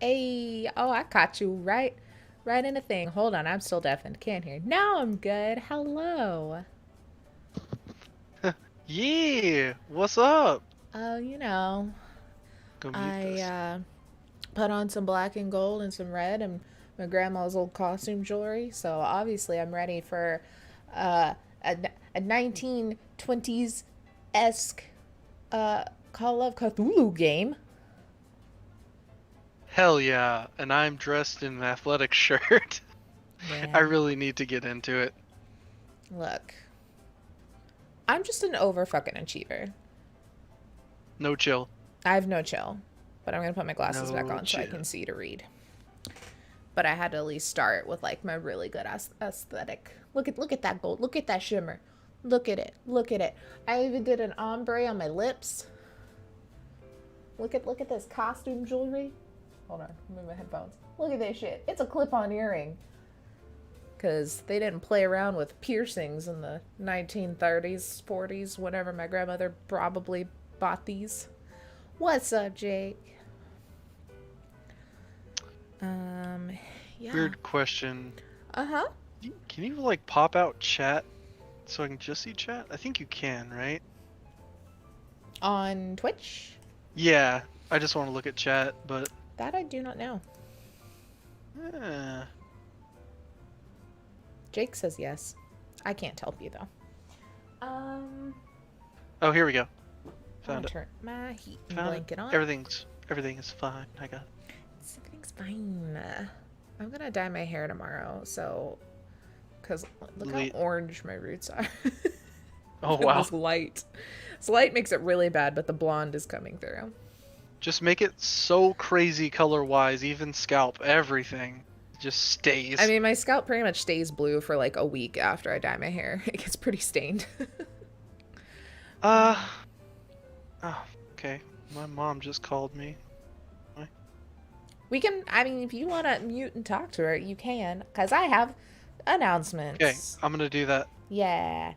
Hey, oh, I caught you right in the thing. Hold on, I'm still deaf and can't hear. Now I'm good. Hello. Yeah, what's up? Oh, Go mute I this. put on some black and gold and some red and my grandma's old costume jewelry. So obviously I'm ready for uh, a, a 1920s esque Call of Cthulhu game. Hell yeah, and I'm dressed in an athletic shirt. I Yeah. really need to get into it. Look, I'm just an over fucking achiever. No chill. I have no chill, but I'm gonna put my glasses back No on so I chill. can see to read. But I had to at least start with like my really good aesthetic. Look at that gold. Look at that shimmer. Look at it. Look at it. I even did an ombre on my lips. Look at this costume jewelry. Hold on, move my headphones. Look at this shit. It's a clip-on earring. Cause they didn't play around with piercings in the 1930s, 40s, whenever my grandmother probably bought these. What's up, Jake? Um, yeah. Weird question. Uh huh. Can you like pop out chat so I can just see chat? I think you can, right? On Twitch? Yeah, I just want to look at chat, but That I do not know. eh. Jake says yes. I can't help you though. Um, Oh, here we go. I'm gonna Found it. turn my heat Found it. blanket on. Everything is fine. I got Everything's fine. I'm gonna dye my hair tomorrow, so because look how late. orange my roots are. Oh And wow. this light. This light makes it really bad, but the blonde is coming through. Just make it so crazy color-wise, even scalp, everything just I stays. mean, my scalp pretty much stays blue for like a week after I dye my hair. It gets pretty stained. Uh, oh, okay. My mom just called me. We can, I mean, if you want to mute and talk to her, you can, because I have Okay, announcements. I'm gonna do that. Yeah.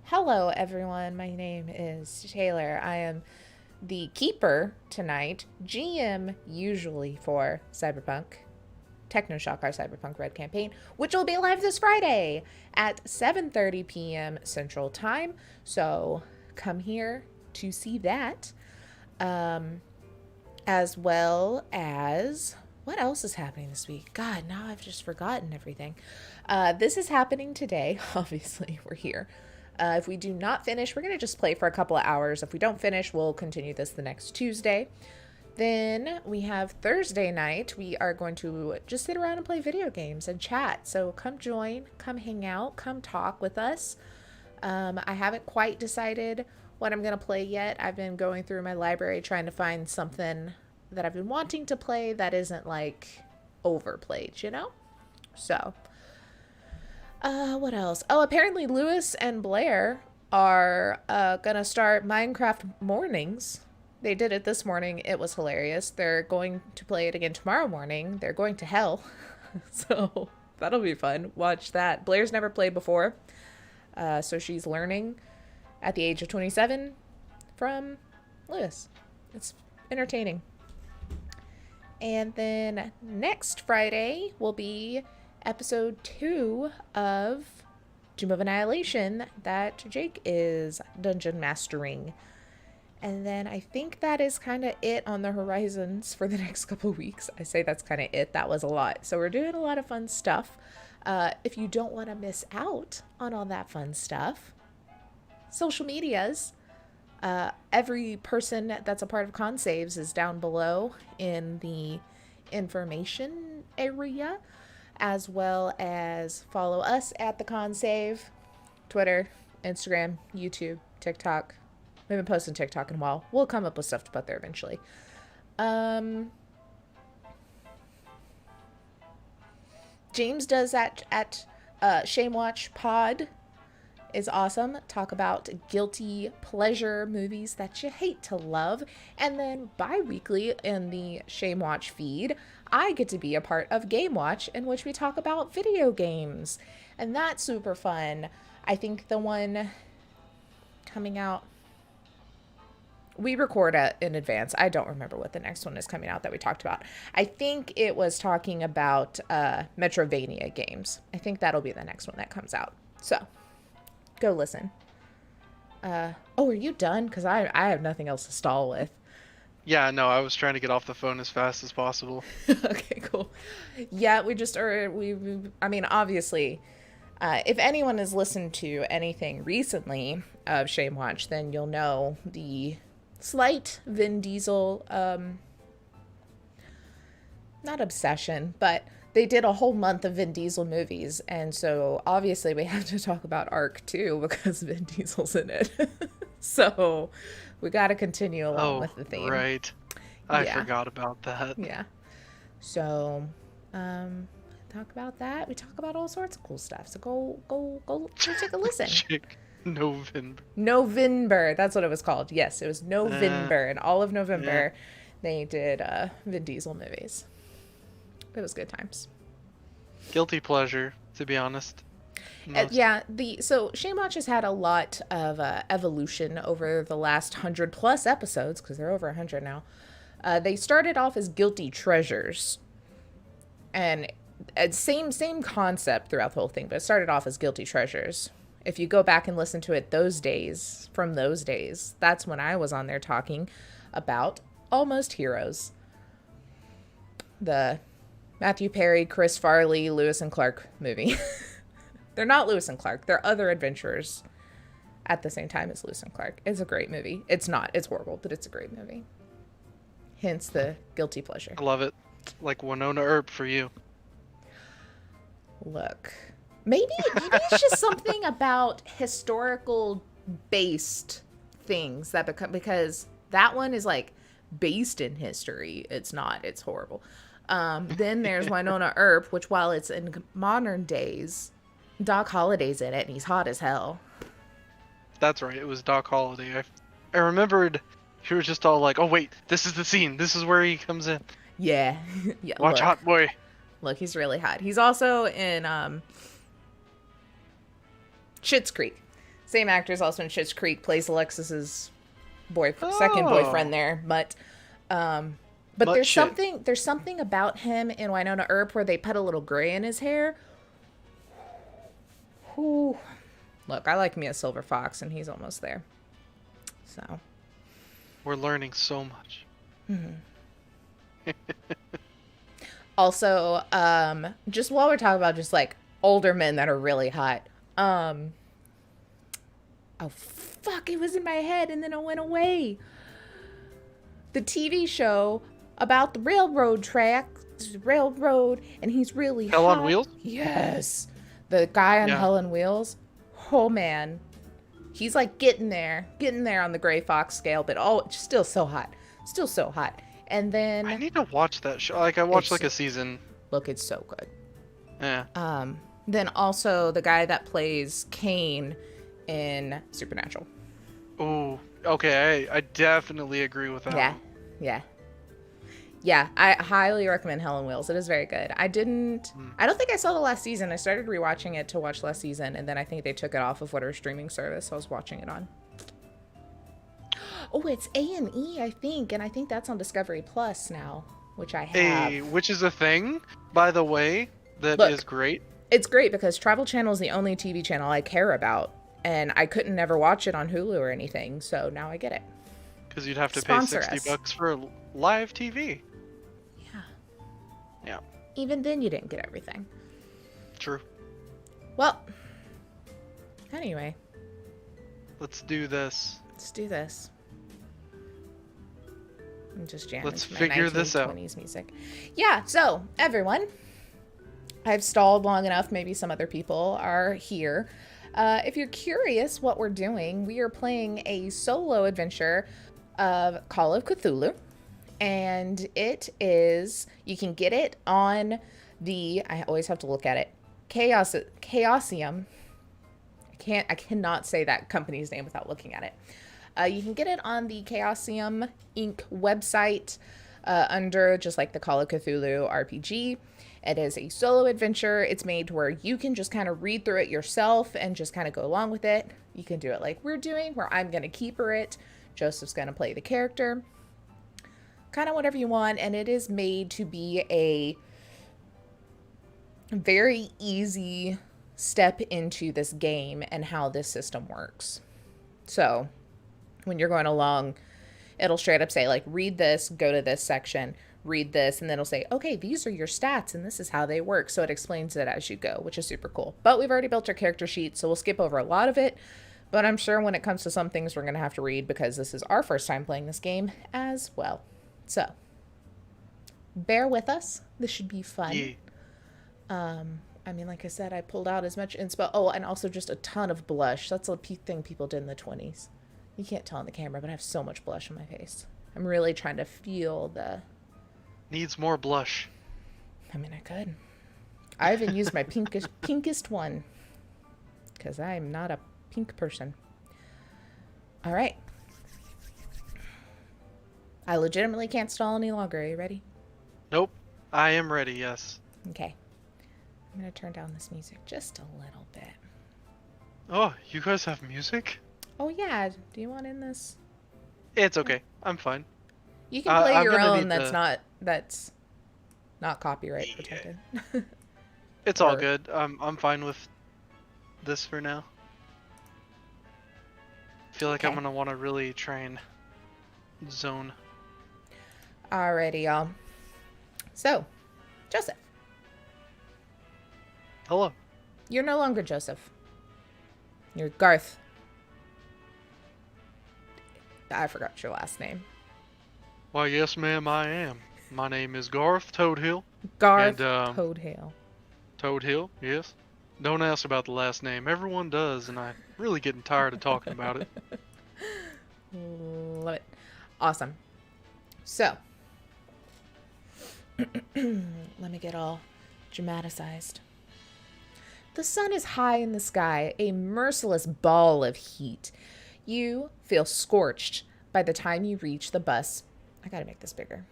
Hello everyone. My name is Taylor. I am the keeper tonight, GM usually for Cyberpunk TechnoShock, our Cyberpunk Red campaign, which will be live this Friday at 7:30 p.m. Central Time. So come here to see that. Um, as well as what else is happening this week? God, now I've just forgotten everything. This is happening today. Obviously, we're here. If we do not finish, we're going to just play for a couple of hours. If we don't finish, we'll continue this the next Tuesday. Then we have Thursday night. We are going to just sit around and play video games and chat. So come join, come hang out, come talk with us. I haven't quite decided what I'm going to play yet. I've been going through my library trying to find something that I've been wanting to play that isn't like overplayed, you know? So, what else? Oh, apparently Lewis and Blair are gonna start Minecraft mornings. They did it this morning. It was hilarious. They're going to play it again tomorrow morning. They're going to hell. So that'll be fun. Watch that. Blair's never played before. So she's learning at the age of 27 from Lewis. It's entertaining. And then next Friday will be episode 2 of Doom of Annihilation that Jake is dungeon mastering. And then I think that is kind of it on the horizons for the next couple of weeks. I say that's kind of it. That was a lot. So we're doing a lot of fun stuff. If you don't want to miss out on all that fun stuff, social medias. Every person that's a part of Con Saves is down below in the information area, as well as follow us at the Con Save, Twitter, Instagram, YouTube, TikTok. We haven't posted TikTok in a while. We'll come up with stuff to put there eventually. Um, James does that at Shame Watch Pod is awesome. Talk about guilty pleasure movies that you hate to love. And then bi weekly in the Shame Watch feed, I get to be a part of Game Watch, in which we talk about video games. And that's super fun. I think the one coming out we record in advance. I don't remember what the next one is coming out that we talked about. I think it was talking about Metrovania games. I think that'll be the next one that comes out. So, go listen. Are you done? Because I have nothing else to stall with. Yeah, no, I was trying to get off the phone as fast as possible. Okay, cool. Yeah, we just are. I mean, obviously, if anyone has listened to anything recently of Shame Watch, then you'll know the slight Vin Diesel, not obsession, but they did a whole month of Vin Diesel movies. And so obviously we have to talk about Arc too, because Vin Diesel's in it. So we got to continue along with the theme. Right. I forgot about that. Yeah. So, talk about that. We talk about all sorts of cool stuff. So go take a listen. November. That's what it was called. Yes, it was November. And all of November, they did Vin Diesel movies. It was good times. Guilty pleasure, to be honest. So Shame Watch has had a lot of evolution over the last 100+ episodes, because they're over 100 now. They started off as Guilty Treasures, and same concept throughout the whole thing, but it started off as Guilty Treasures. If you go back and listen to it from those days, that's when I was on there talking about Almost Heroes. The Matthew Perry, Chris Farley, Lewis and Clark movie. They're not Lewis and Clark. They're other adventurers at the same time as Lewis and Clark. It's a great movie. It's not. It's horrible, but it's a great movie. Hence the guilty pleasure. I love it. Like Winona Earp for you. Look. Maybe it's just something about historical based things that become, because that one is like based in history. It's not. It's horrible. Then there's Winona Earp, which while it's in modern days, Doc Holliday's in it and he's hot as hell. That's right. It was Doc Holliday. I remembered you were just all like, oh wait, this is the scene. This is where he comes in. Yeah. Yeah. Watch Hot Boy. Look, he's really hot. He's also in Schitt's Creek. Same actor's also in Schitt's Creek, plays Alexis's second boyfriend there. But there's something about him in Winona Earp where they put a little gray in his hair. Whew. Look, I like me a silver fox, and he's almost there. So we're learning so much. Mm-hmm. Also, just while we're talking about just like older men that are really hot, oh fuck, it was in my head and then it went away. The TV show about the railroad and he's really Hell hot. on Wheels? Yes. The guy on Hell on Wheels. Oh man. He's like getting there on the gray fox scale, but still so hot. Still so hot. And then I need to watch that show. Like I watched like a season. Look, it's so good. Yeah. Then also the guy that plays Kane in Supernatural. Ooh, okay. I definitely agree with that. Yeah. I highly recommend Hell on Wheels. It is very good. I don't think I saw the last season. I started rewatching it to watch last season, and then I think they took it off of whatever streaming service I was watching it on. Oh, it's A&E, I think, and I think that's on Discovery Plus now, which I have. Hey, which is a thing, by the way, that is great. It's great because Travel Channel is the only TV channel I care about, and I couldn't never watch it on Hulu or anything, so now I get it. Because you'd have to Sponsor pay us. $60 for live TV. Yeah. Even then, you didn't get everything. True. Well, anyway. Let's do this. I'm just jamming. Let's to my figure this out. 1920s music. Yeah, so everyone, I've stalled long enough. Maybe some other people are here. If you're curious what we're doing, we are playing a solo adventure of Call of Cthulhu. And it is, you can get it on I always have to look at it, Chaosium. I cannot say that company's name without looking at it. You can get it on the Chaosium Inc. website under just like the Call of Cthulhu RPG. It is a solo adventure. It's made where you can just kind of read through it yourself and just kind of go along with it. You can do it like we're doing, where I'm going to keeper it Joseph's going to play the character. Kind of whatever you want, and it is made to be a very easy step into this game and how this system works. So, when you're going along, it'll straight up say, like, read this, go to this section, read this, and then it'll say, okay, these are your stats, and this is how they work. So it explains it as you go, which is super cool. But we've already built our character sheet, so we'll skip over a lot of it. But I'm sure when it comes to some things, we're going to have to read because this is our first time playing this game as well. So, bear with us. This should be fun. Yeah. I mean, like I said, I pulled out as much inspo. Oh, and also just a ton of blush. That's a thing people did in the 20s. You can't tell on the camera, but I have so much blush on my face. I'm really trying to feel the... Needs more blush. I mean, I could. I even used my pinkest one. Because I'm not a pink person. All right. I legitimately can't stall any longer. Are you ready? Nope. I am ready, yes. Okay. I'm going to turn down this music just a little bit. Oh, you guys have music? Oh, yeah. Do you want in this? It's okay. I'm fine. You can play your own that's not copyright protected. It's all good. I'm fine with this for now. I feel like I'm gonna want to really try and zone. Alrighty, y'all. So, Joseph. Hello. You're no longer Joseph. You're Garth. I forgot your last name. Why, yes, ma'am, I am. My name is Garth Toadhill. Garth And, Toadhill. Toadhill, yes. Don't ask about the last name. Everyone does, and I'm really getting tired of talking about it. Love it. Awesome. So, let me get all dramatized. The sun is high in the sky, a merciless ball of heat. You feel scorched by the time you reach the bus. I gotta make this bigger.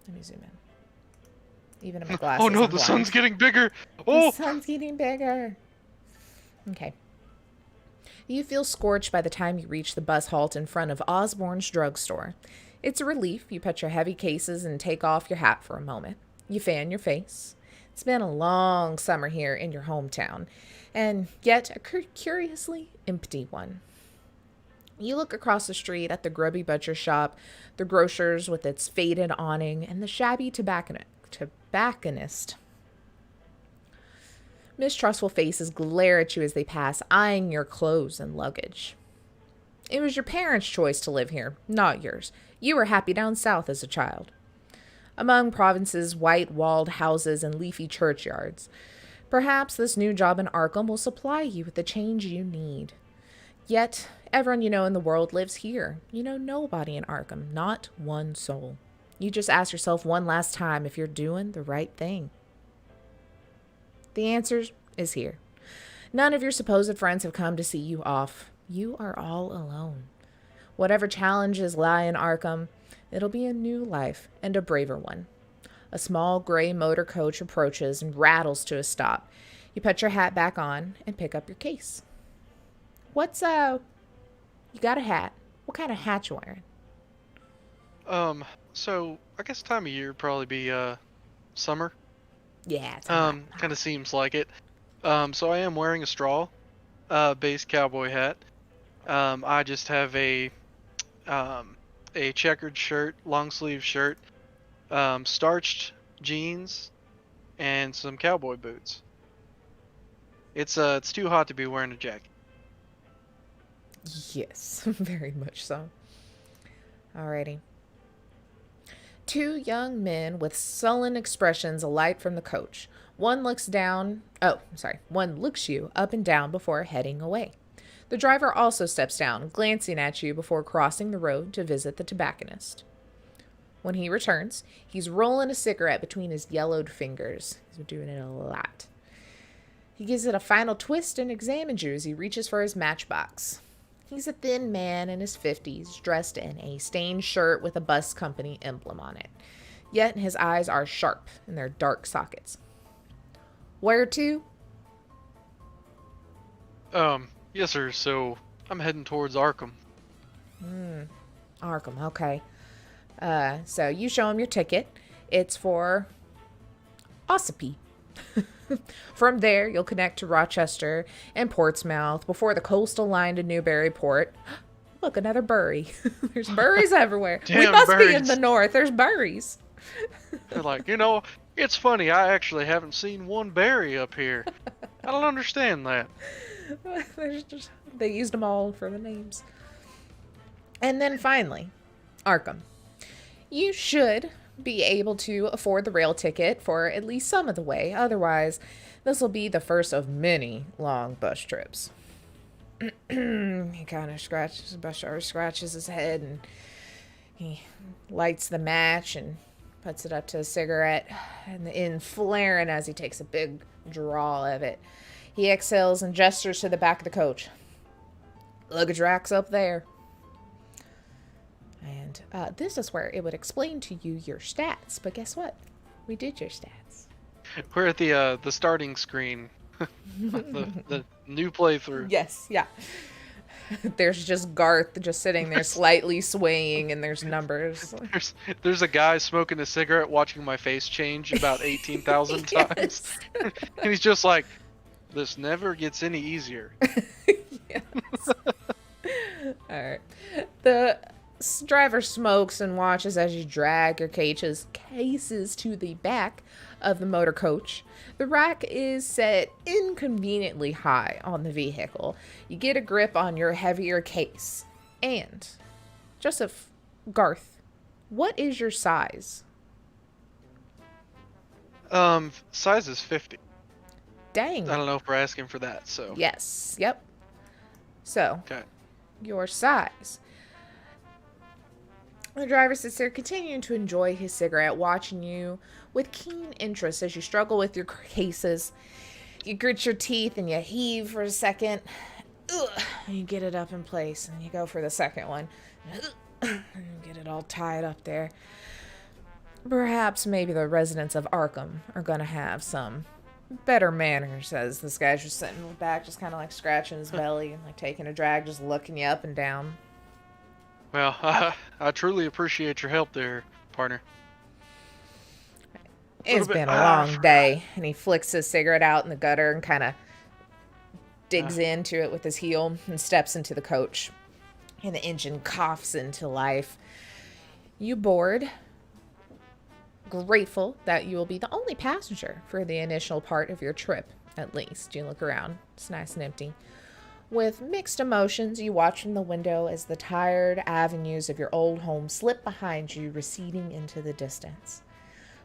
Let me zoom in. Even in my glasses. Oh no, I'm the blind. sun's getting bigger! Oh! The sun's getting bigger. Okay. You feel scorched by the time you reach the bus halt in front of Osborne's drugstore. It's a relief. You put your heavy cases and take off your hat for a moment. You fan your face. It's been a long summer here in your hometown, and yet a curiously empty one. You look across the street at the grubby butcher shop, the grocer's with its faded awning, and the shabby tobacconist. Mistrustful faces glare at you as they pass, eyeing your clothes and luggage. It was your parents' choice to live here, not yours. You were happy down south as a child. Among Providence's white-walled houses and leafy churchyards, perhaps this new job in Arkham will supply you with the change you need. Yet, everyone you know in the world lives here. You know nobody in Arkham, not one soul. You just ask yourself one last time if you're doing the right thing. The answer is here. None of your supposed friends have come to see you off. You are all alone. Whatever challenges lie in Arkham, it'll be a new life and a braver one. A small gray motor coach approaches and rattles to a stop. You put your hat back on and pick up your case. What's, you got a hat. What kind of hat you wearing? So, I guess time of year would probably be, summer. Yeah, it's Kind of seems like it. So I am wearing a straw, base cowboy hat. I just have a checkered shirt, long sleeve shirt, starched jeans, and some cowboy boots. It's too hot to be wearing a jacket. Yes, very much so. Alrighty. Two young men with sullen expressions alight from the coach. One looks you up and down before heading away. The driver also steps down, glancing at you before crossing the road to visit the tobacconist. When he returns, he's rolling a cigarette between his yellowed fingers. He's doing it a lot. He gives it a final twist and examines you as he reaches for his matchbox. He's a thin man in his 50s, dressed in a stained shirt with a bus company emblem on it. Yet his eyes are sharp in their dark sockets. Where to? Yes, sir. So I'm heading towards Arkham. Arkham, okay. So you show him your ticket. It's for Ossipee. From there, you'll connect to Rochester and Portsmouth before the coastal line to Newburyport. Look, another Bury. There's Burys everywhere. We Damn must be in Burys. the north. There's Burys. They're like, it's funny. I actually haven't seen one berry up here. I don't understand that. They used them all for the names. And then finally, Arkham. You should be able to afford the rail ticket for at least some of the way. Otherwise, this will be the first of many long bus trips. He kind of scratches his head, and he lights the match and puts it up to a cigarette, and in flaring as he takes a big draw of it. He exhales and gestures to the back of the coach. Luggage rack's up there. And this is where it would explain to you your stats. But guess what? We did your stats. We're at the starting screen. the new playthrough. Yes, yeah. There's just Garth just sitting there slightly swaying, and there's numbers. There's a guy smoking a cigarette watching my face change about 18,000 times. And he's just like, this never gets any easier. Yes. All right. The driver smokes and watches as you drag your cases to the back of the motor coach. The rack is set inconveniently high on the vehicle. You get a grip on your heavier case. And, Joseph, Garth, what is your size? Size is 50. Dang. I don't know if we're asking for that, so. Yes. Yep. So, Okay. Your size. The driver sits there continuing to enjoy his cigarette, watching you with keen interest as you struggle with your cases. You grit your teeth and you heave for a second. Ugh, and you get it up in place, and you go for the second one. And you get it all tied up there. Perhaps maybe the residents of Arkham are going to have some better manners, as this guy's just sitting in the back, just kind of like scratching his belly and like taking a drag, just looking you up and down. Well, I truly appreciate your help there, partner. It's been a long day. And he flicks his cigarette out in the gutter and kind of digs into it with his heel and steps into the coach. And the engine coughs into life. You board, grateful that you will be the only passenger for the initial part of your trip, at least. You look around. It's nice and empty. With mixed emotions, you watch from the window as the tired avenues of your old home slip behind you, receding into the distance.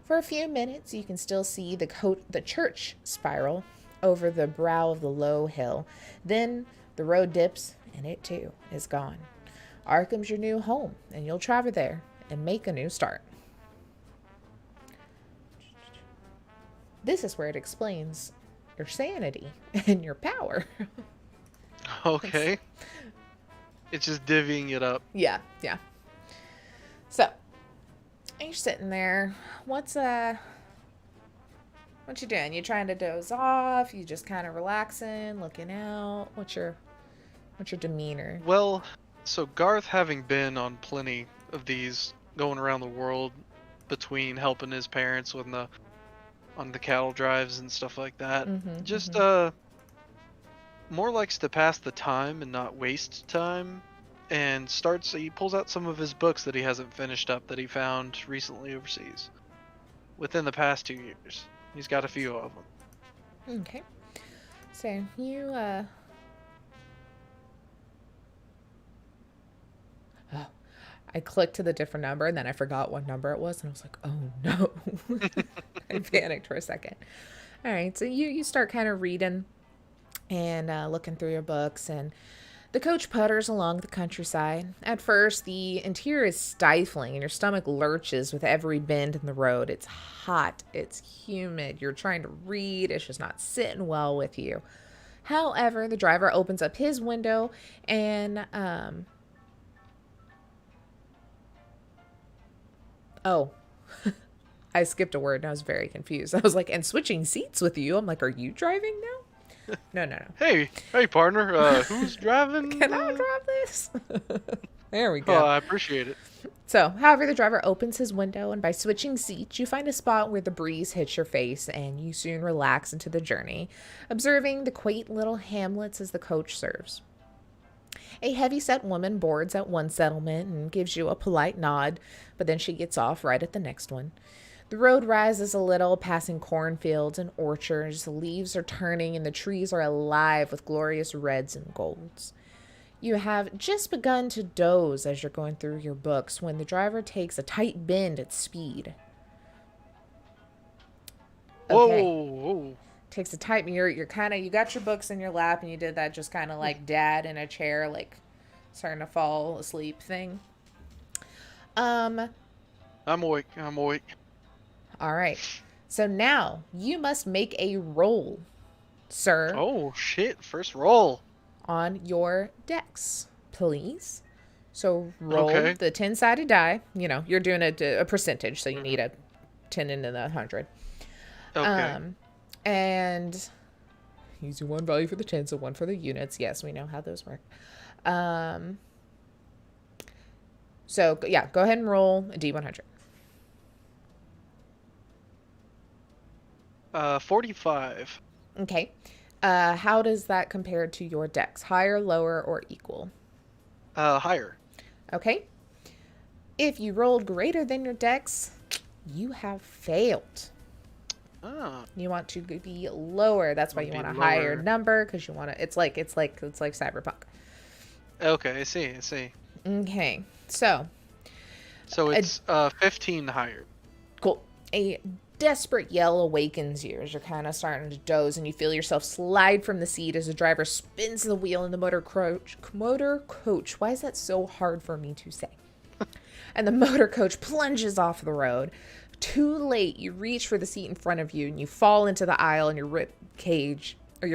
For a few minutes, you can still see the church spiral over the brow of the low hill. Then the road dips, and it too is gone. Arkham's your new home, and you'll travel there and make a new start. This is where it explains your sanity and your power. Okay. It's just divvying it up. Yeah. So, you're sitting there. What you doing? You trying to doze off? You just kind of relaxing, looking out? What's your demeanor? Well, so Garth, having been on plenty of these, going around the world between helping his parents on the cattle drives and stuff like that, more likes to pass the time and not waste time, and he pulls out some of his books that he hasn't finished up that he found recently overseas within the past 2 years. He's got a few of them. Okay. So you I clicked to the different number, and then I forgot what number it was, and I was like, oh no. I panicked for a second. All right, so you start kind of reading and looking through your books, and the coach putters along the countryside. At first, the interior is stifling, and your stomach lurches with every bend in the road. It's hot. It's humid. You're trying to read. It's just not sitting well with you. However, the driver opens up his window, and I skipped a word, and I was very confused. I was like, and switching seats with you. I'm like, are you driving now? No. Hey, partner. Who's driving? Can I drive this? There we Oh, go. I appreciate it. So, however, the driver opens his window, and by switching seats, you find a spot where the breeze hits your face, and you soon relax into the journey, observing the quaint little hamlets as the coach serves. A heavy-set woman boards at one settlement and gives you a polite nod, but then she gets off right at the next one. The road rises a little, passing cornfields and orchards. The leaves are turning, and the trees are alive with glorious reds and golds. You have just begun to doze as you're going through your books when the driver takes a tight bend at speed. Whoa, Okay. whoa. Takes a tight, you're kind of, you got your books in your lap and you did that just kind of like dad in a chair, like starting to fall asleep thing. I'm awake. All right. So now you must make a roll, sir, Oh, shit. First roll. on your decks, please. So roll Okay. the 10-sided die. You know, you're doing a percentage, so you Mhm. need a 10 and a 100. Okay. And use your one value for the 10, so one for the units. Yes, we know how those work. So yeah, go ahead and roll a D100. 45. Okay. How does that compare to your decks? Higher, lower, or equal? Higher. Okay. If you rolled greater than your decks, you have failed. Ah. You want to be lower. That's why you want a Be higher lower. number, because you want to. It's like Cyberpunk. Okay, I see. Okay. So So it's 15 higher. cool. A desperate yell awakens you as you're kind of starting to doze, and you feel yourself slide from the seat as the driver spins the wheel in the motor coach. Why is that so hard for me to say? And the motor coach plunges off the road. Too late, you reach for the seat in front of you and you fall into the aisle, and your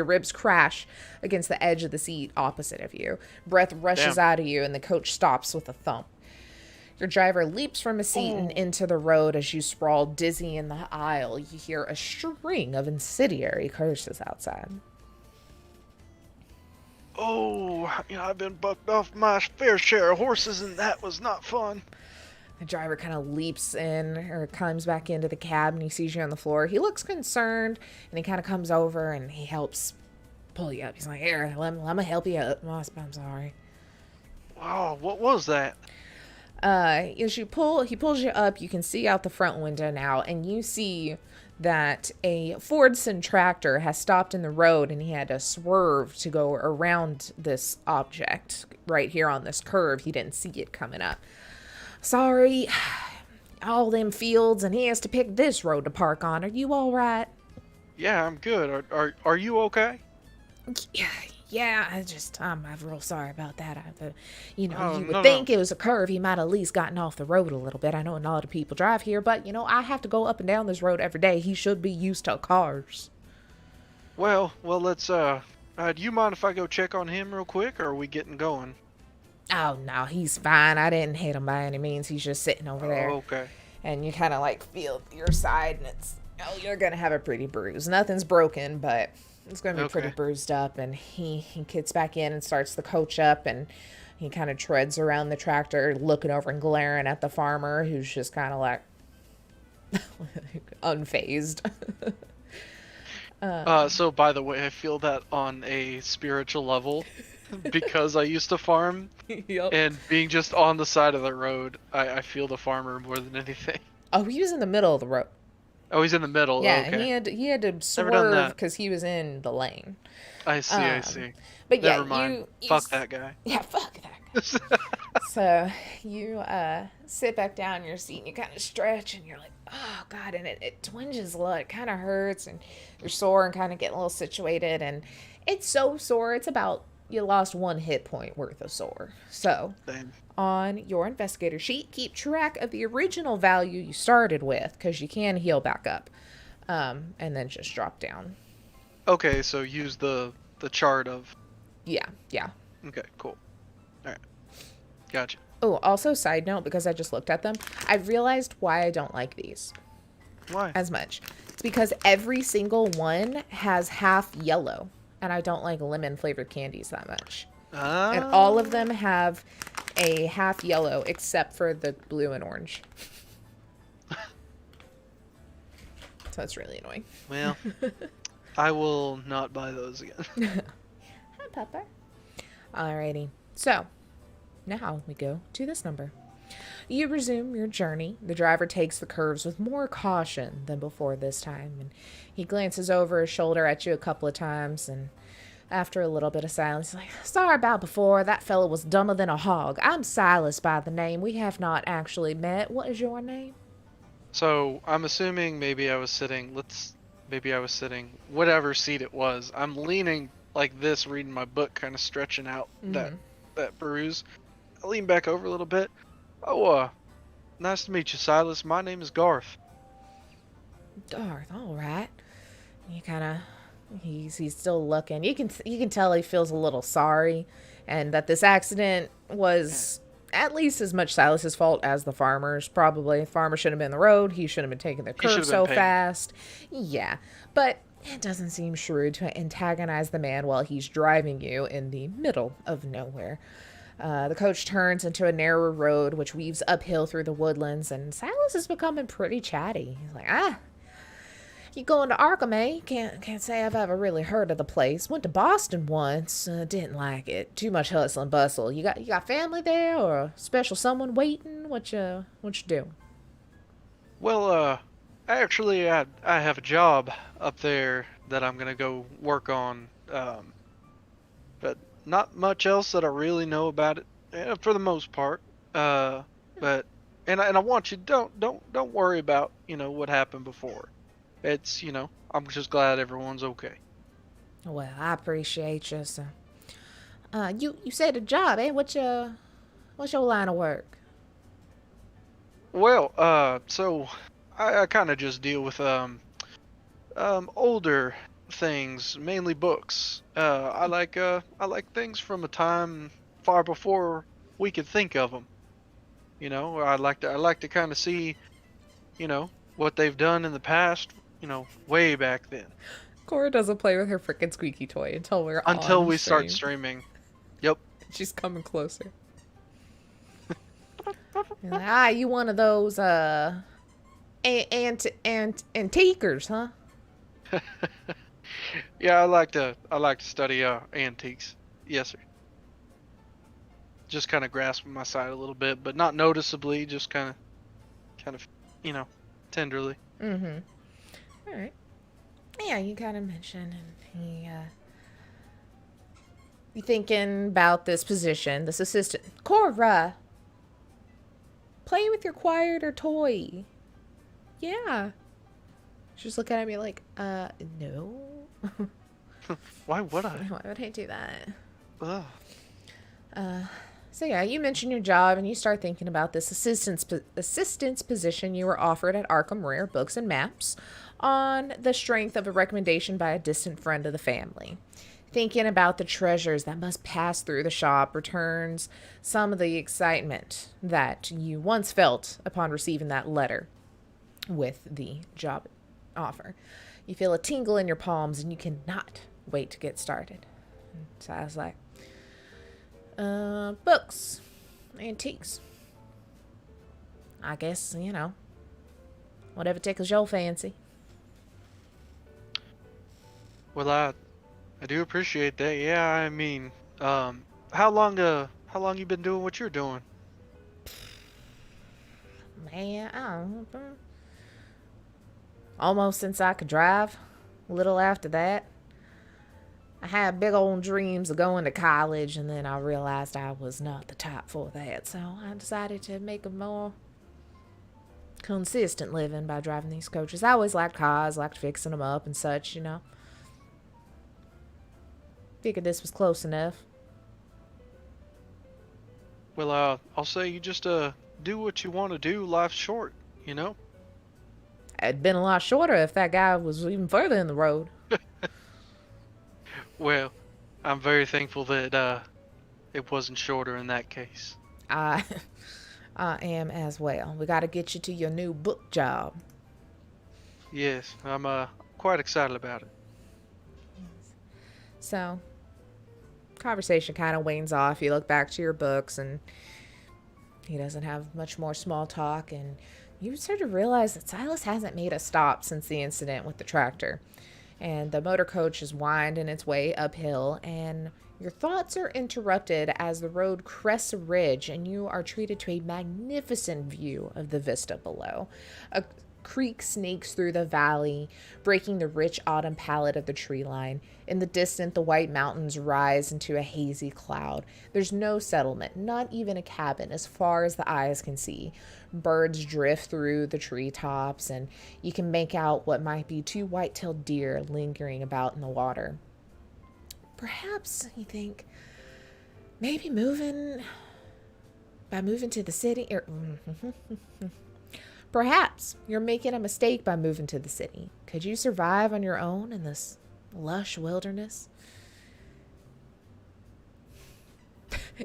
ribs crash against the edge of the seat opposite of you. Breath rushes Damn. out of you and the coach stops with a thump. Your driver leaps from a seat and into the road as you sprawl dizzy in the aisle. You hear a string of incendiary curses outside. Oh, I've been bucked off my fair share of horses, and that was not fun. The driver kind of leaps in or climbs back into the cab, and he sees you on the floor. He looks concerned, and he kind of comes over and he helps pull you up. He's like, "Here, let me help you up." Oh, I'm sorry. Wow, what was that? As he pulls you up, you can see out the front window now, and you see that a Fordson tractor has stopped in the road, and he had to swerve to go around this object right here on this curve. He didn't see it coming up. Sorry, all them fields, and he has to pick this road to park on. Are you all right? Yeah, I'm good. Are you okay? Yeah, I'm real sorry about that. Oh, You would no, think no. it was a curve. He might at least gotten off the road a little bit. I know a lot of people drive here, but, I have to go up and down this road every day. He should be used to cars. Well, let's, do you mind if I go check on him real quick, or are we getting going? Oh, no, he's fine. I didn't hit him by any means. He's just sitting over there. Oh, okay. And you kind of, feel your side, and you're going to have a pretty bruise. Nothing's broken, but it's going to be pretty Okay. bruised up. And he gets back in and starts the coach up, and he kind of treads around the tractor, looking over and glaring at the farmer, who's just kind of unfazed. So by the way, I feel that on a spiritual level, because I used to farm, Yep. and being just on the side of the road, I feel the farmer more than anything. Oh, he was in the middle of the road. Oh, he's in the middle. Yeah, Okay. he had to Never done swerve that. because he was in the lane. I see. But Never yeah, mind. you Fuck that guy. Yeah, fuck that guy. So you sit back down in your seat and you kind of stretch and you're like, oh God, and it twinges a lot. It kind of hurts and you're sore and kind of getting a little situated. And it's so sore. It's about, you lost 1 hit point worth of sore. So Same. on your investigator sheet, keep track of the original value you started with, because you can heal back up, and then just drop down. Okay, so use the chart of. Yeah. Okay, cool. All right, gotcha. Oh, also side note, because I just looked at them, I realized why I don't like these Why? as much. It's because every single one has half yellow, and I don't like lemon flavored candies that much. And all of them have a half yellow except for the blue and orange. So it's really annoying. Well, I will not buy those again. Hi, Pepper. Alrighty. So, now we go to this number. You resume your journey. The driver takes the curves with more caution than before this time, and he glances over his shoulder at you a couple of times, and after a little bit of silence, he's like, sorry about before. That fellow was dumber than a hog. I'm Silas by the name. We have not actually met. What is your name? So I'm assuming maybe I was sitting, whatever seat it was. I'm leaning like this, reading my book, kind of stretching out that peruse. I lean back over a little bit. Oh, nice to meet you, Silas. My name is Garth. Garth, all right. You kind of, he's still looking. You can tell he feels a little sorry, and that this accident was at least as much Silas's fault as the farmer's. Probably, the farmer shouldn't have been in the road. He shouldn't have been taking the curve so fast. Yeah, but it doesn't seem shrewd to antagonize the man while he's driving you in the middle of nowhere. The coach turns into a narrow road which weaves uphill through the woodlands, and Silas is becoming pretty chatty. He's like, you going to Arkham, eh? Can't say I've ever really heard of the place. Went to Boston once. Didn't like it. Too much hustle and bustle. You got family there, or a special someone waiting? What you do? Well, actually, I have a job up there that I'm gonna go work on. But not much else that I really know about it, for the most part. But I want you don't worry about what happened before. It's I'm just glad everyone's okay. Well, I appreciate you. So, you said a job, eh? What's your line of work? Well, so I kind of just deal with older things, mainly books. I like things from a time far before we could think of them. I like to kind of see, what they've done in the past. Way back then. Cora doesn't play with her freaking squeaky toy until we start streaming. Yep. She's coming closer. Like, you one of those antiquers, huh? Yeah, I like to study antiques. Yes, sir. Just kind of grasping my side a little bit, but not noticeably. Just kind of, tenderly. Mm-hmm. All right. Yeah, you kind of mentioned, and you thinking about this position, this assistant. Cora, play with your quieter toy. Yeah. She's looking at me like, no. Why would I? Why would I do that? Ugh. So yeah, you mentioned your job, and you start thinking about this assistance position you were offered at Arkham Rare Books and Maps on the strength of a recommendation by a distant friend of the family. Thinking about the treasures that must pass through the shop returns some of the excitement that you once felt upon receiving that letter with the job offer. You feel a tingle in your palms, and you cannot wait to get started. So I was like, books, antiques. I guess, whatever tickles your fancy. Well, I do appreciate that. Yeah, I mean, how long you been doing what you're doing? Man, I don't know. Almost since I could drive. A little after that. I had big old dreams of going to college, and then I realized I was not the type for that. So I decided to make a more consistent living by driving these coaches. I always liked cars, liked fixing them up and such, Figured this was close enough. Well, I'll say you just do what you want to do. Life's short, It'd been a lot shorter if that guy was even further in the road. Well, I'm very thankful that it wasn't shorter in that case. I am as well. We got to get you to your new book job. Yes, I'm quite excited about it. So, conversation kind of wanes off. You look back to your books, and He doesn't have much more small talk, and you start to realize that Silas hasn't made a stop since the incident with the tractor. And the motor coach is winding its way uphill, and your thoughts are interrupted as the road crests a ridge and you are treated to a magnificent view of the vista below. A creek snakes through the valley, breaking the rich autumn palette of the tree line. In the distance, the white mountains rise into a hazy cloud. There's no settlement, not even a cabin, as far as the eyes can see. Birds drift through the treetops, and you can make out what might be two white-tailed deer lingering about in the water. Perhaps, you think, maybe moving to the city, or perhaps you're making a mistake by moving to the city. Could you survive on your own in this lush wilderness?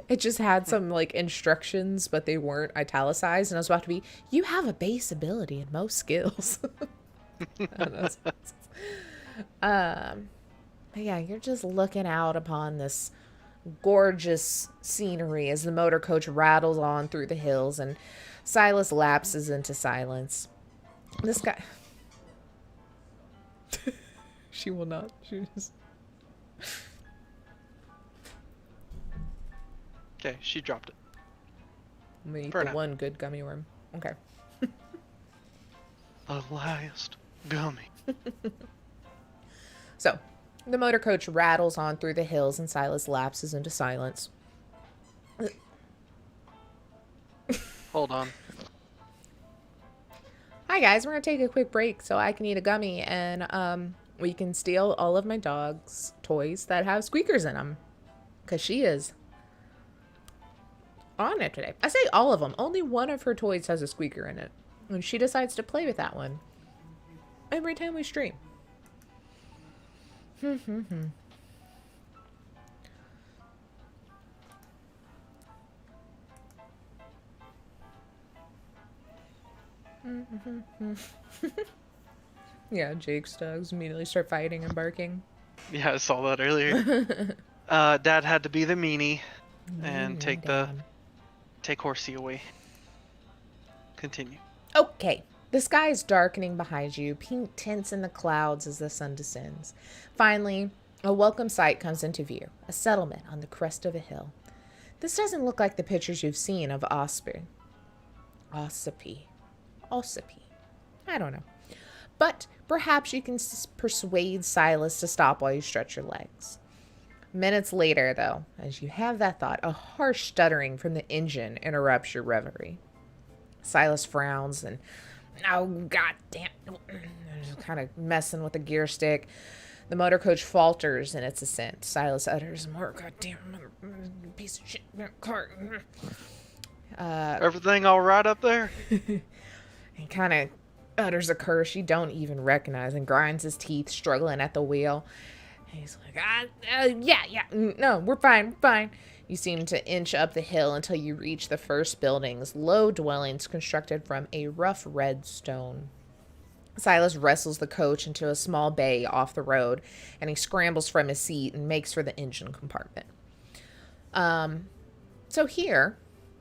It just had some like instructions, but they weren't italicized, and I was about to be, you have a base ability in most skills. But yeah, you're just looking out upon this gorgeous scenery as the motor coach rattles on through the hills, and Silas lapses into silence. This guy... She will not. She just... Okay, she dropped it. I'm gonna eat For the now. one good gummy worm. Okay. The last gummy. So, the motor coach rattles on through the hills and Silas lapses into silence. Hold on. Hi guys, we're gonna take a quick break so I can eat a gummy and we can steal all of my dog's toys that have squeakers in them. Because she is on it today. I say all of them. Only one of her toys has a squeaker in it. And she decides to play with that one every time we stream. Yeah, Jake's dogs immediately start fighting and barking. Yeah, I saw that earlier. Dad had to be the meanie and take Horsey away. Continue. Okay. The sky is darkening behind you, pink tints in the clouds as the sun descends. Finally, a welcome sight comes into view, a settlement on the crest of a hill. This doesn't look like the pictures you've seen of Ossipi. I don't know. But perhaps you can persuade Silas to stop while you stretch your legs. Minutes later, though, as you have that thought, a harsh stuttering from the engine interrupts your reverie. Silas frowns and, oh, goddamn, kind of messing with the gear stick. The motor coach falters in its ascent. Silas utters, more goddamn piece of shit car. Everything all right up there? He kind of utters a curse you don't even recognize and grinds his teeth, struggling at the wheel. He's like, no, we're fine. You seem to inch up the hill until you reach the first buildings, low dwellings constructed from a rough red stone. Silas wrestles the coach into a small bay off the road, and he scrambles from his seat and makes for the engine compartment. So here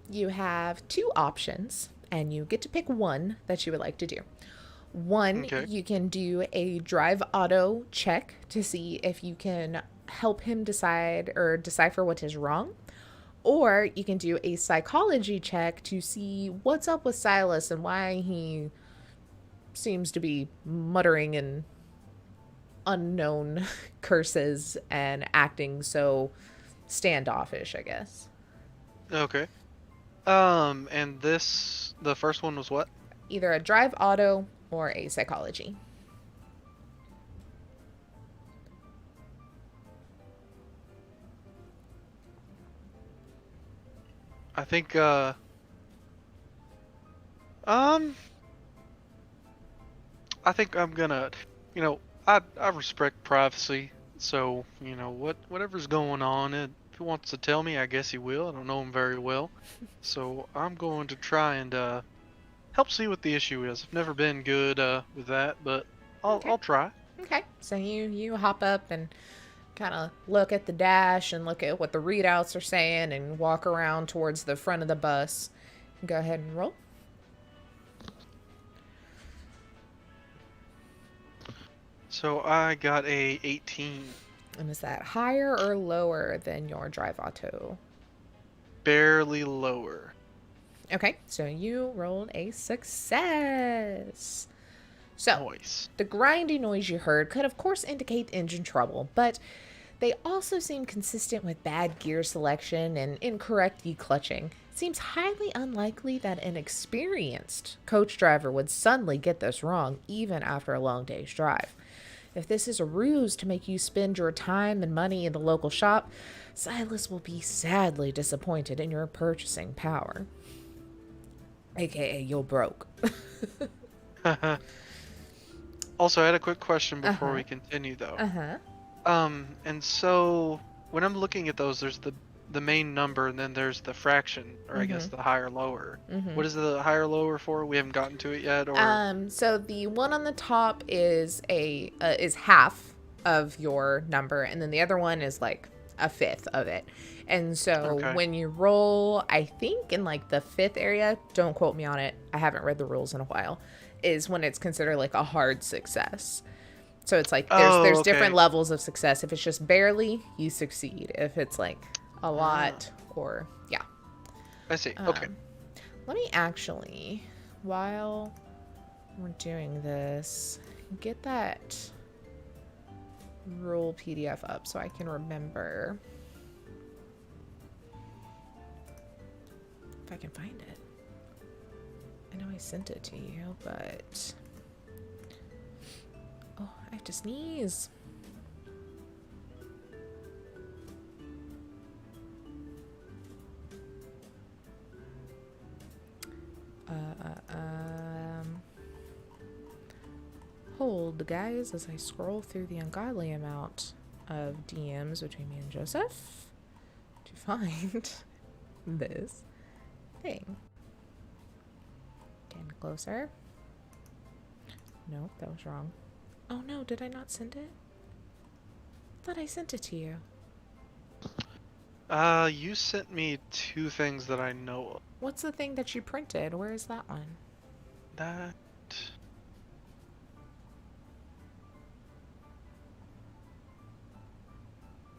you have two options, and you get to pick one that you would like to do. One, okay. You can do a drive auto check to see if you can help him decide or decipher what is wrong. Or you can do a psychology check to see what's up with Silas and why he seems to be muttering in unknown curses and acting so standoffish, I guess. Okay. And the first one was what? Either a drive auto or a psychology. I think I think I'm gonna, I respect privacy, so whatever's going on, if he wants to tell me, I guess he will. I don't know him very well, so I'm going to try and help see what the issue is. I've never been good with that, but I'll try. Okay, so you hop up and kind of look at the dash and look at what the readouts are saying and walk around towards the front of the bus. Go ahead and roll. So I got a 18. And is that higher or lower than your drive auto? Barely lower. Okay, so you rolled a success. So, Nice. the grinding noise you heard could, of course, indicate engine trouble, but they also seem consistent with bad gear selection and incorrect E-clutching. It seems highly unlikely that an experienced coach driver would suddenly get this wrong, even after a long day's drive. If this is a ruse to make you spend your time and money in the local shop, Silas will be sadly disappointed in your purchasing power. AKA, you're broke. Also, I had a quick question before we continue, though. And so when I'm looking at those, there's the main number, and then there's the fraction, or I guess the higher lower. What is the higher lower for? We haven't gotten to it yet, or So the one on the top is is half of your number, and then the other one is like a fifth of it. And so when you roll, I think in like the fifth area, don't quote me on it, I haven't read the rules in a while, is when it's considered like a hard success. So it's like there's different levels of success. If it's just barely, you succeed. If it's like a lot, or yeah. I see. Okay. Let me actually, while we're doing this, get that rule PDF up so I can remember. If I can find it. I know I sent it to you, but... Oh, I have to sneeze. Hold, guys, as I scroll through the ungodly amount of DMs between me and Joseph to find this thing. Getting closer. Nope, that was wrong. Oh no, did I not send it? I thought I sent it to you. You sent me two things that I know of. What's the thing that you printed? Where is that one? That...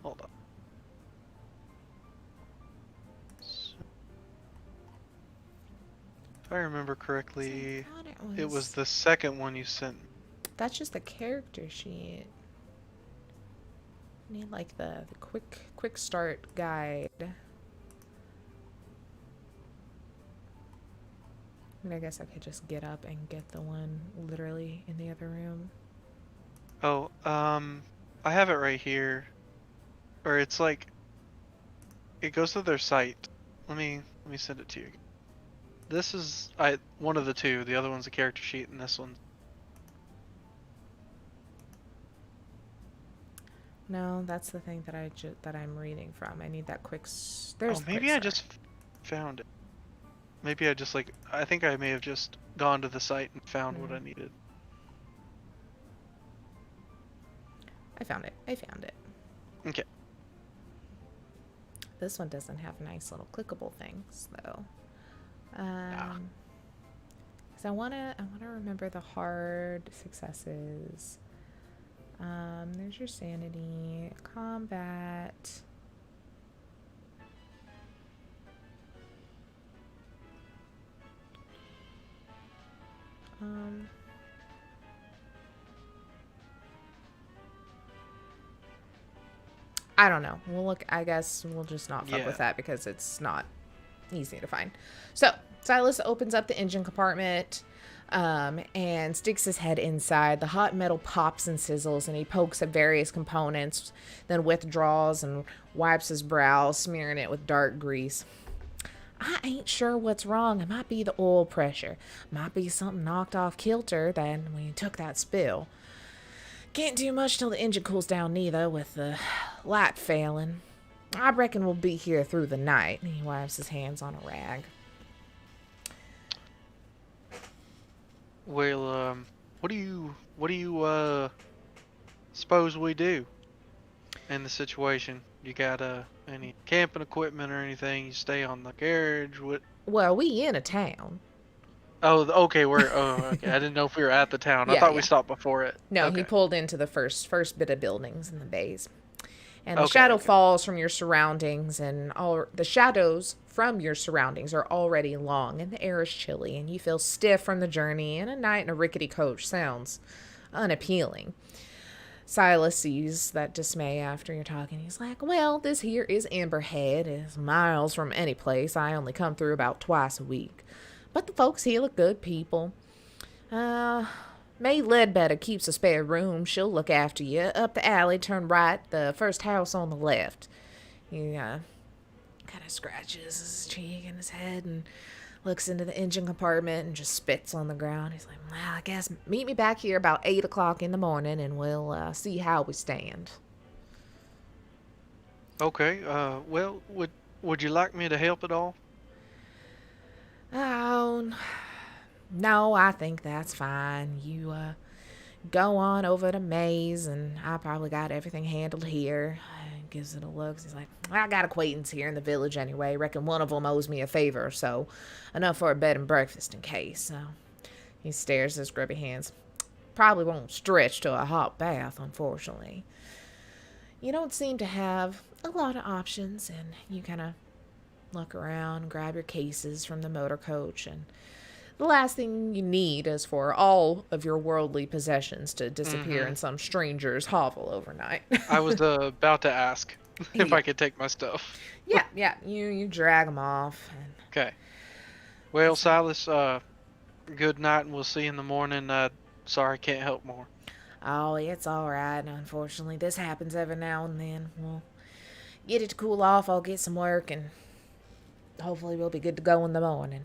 Hold on. So, if I remember correctly, it was the second one you sent me. That's just the character sheet. I need like the quick start guide. And I guess I could just get up and get the one literally in the other room. Oh, I have it right here. Or it's like, it goes to their site. Let me send it to you. This is one of the two. The other one's a character sheet, and this one's... No, that's the thing that I'm reading from. I need that quick. There's. Oh, maybe I just found it. Maybe I just like. I think I may have just gone to the site and found what I needed. I found it. Okay. This one doesn't have nice little clickable things though. Because I wanna remember the hard successes. There's your sanity, combat. I don't know. We'll look. I guess we'll just not fuck with that because it's not easy to find. So Silas opens up the engine compartment. And sticks his head inside. The hot metal pops and sizzles, and he pokes at various components, then withdraws and wipes his brow, smearing it with dark grease. I ain't sure what's wrong. It might be the oil pressure. Might be something knocked off kilter then when you took that spill. Can't do much till the engine cools down neither, with the light failing. I reckon we'll be here through the night. He wipes his hands on a rag. Well, what do you suppose we do in the situation? You got any camping equipment or anything? You stay on the carriage? Well, we in a town. Oh, okay. I didn't know if we were at the town. I Yeah, thought we yeah. stopped before it. No, he Okay. pulled into the first bit of buildings in the bays. And the Okay, shadow okay. falls from your surroundings, and all the shadows from your surroundings are already long, and the air is chilly, and you feel stiff from the journey, and a night in a rickety coach sounds unappealing. Silas sees that dismay after you're talking. He's like, well, this here is Amberhead. It's miles from any place. I only come through about twice a week. But the folks here are good people. Uh, May Ledbetter keeps a spare room. She'll look after you. Up the alley, turn right, the first house on the left. He kind of scratches his cheek and his head and looks into the engine compartment and just spits on the ground. He's like, well, I guess meet me back here about 8 o'clock in the morning and we'll see how we stand. Okay. Well, would you like me to help at all? Oh, no, I think that's fine. You, go on over to Maze, and I probably got everything handled here. Gives it a look. He's like, I got acquaintance here in the village anyway. Reckon one of them owes me a favor, so enough for a bed and breakfast in case. So he stares at his grubby hands. Probably won't stretch to a hot bath, unfortunately. You don't seem to have a lot of options, and you kind of look around, grab your cases from the motor coach, and the last thing you need is for all of your worldly possessions to disappear Mm-hmm. in some stranger's hovel overnight. I was about to ask if Yeah, I could take my stuff. yeah. You drag them off, and Okay. Well, he's like, Silas, good night, and we'll see you in the morning. Sorry, can't help more. "Oh, it's all right. Unfortunately, this happens every now and then. We'll get it to cool off. I'll get some work, and hopefully we'll be good to go in the morning."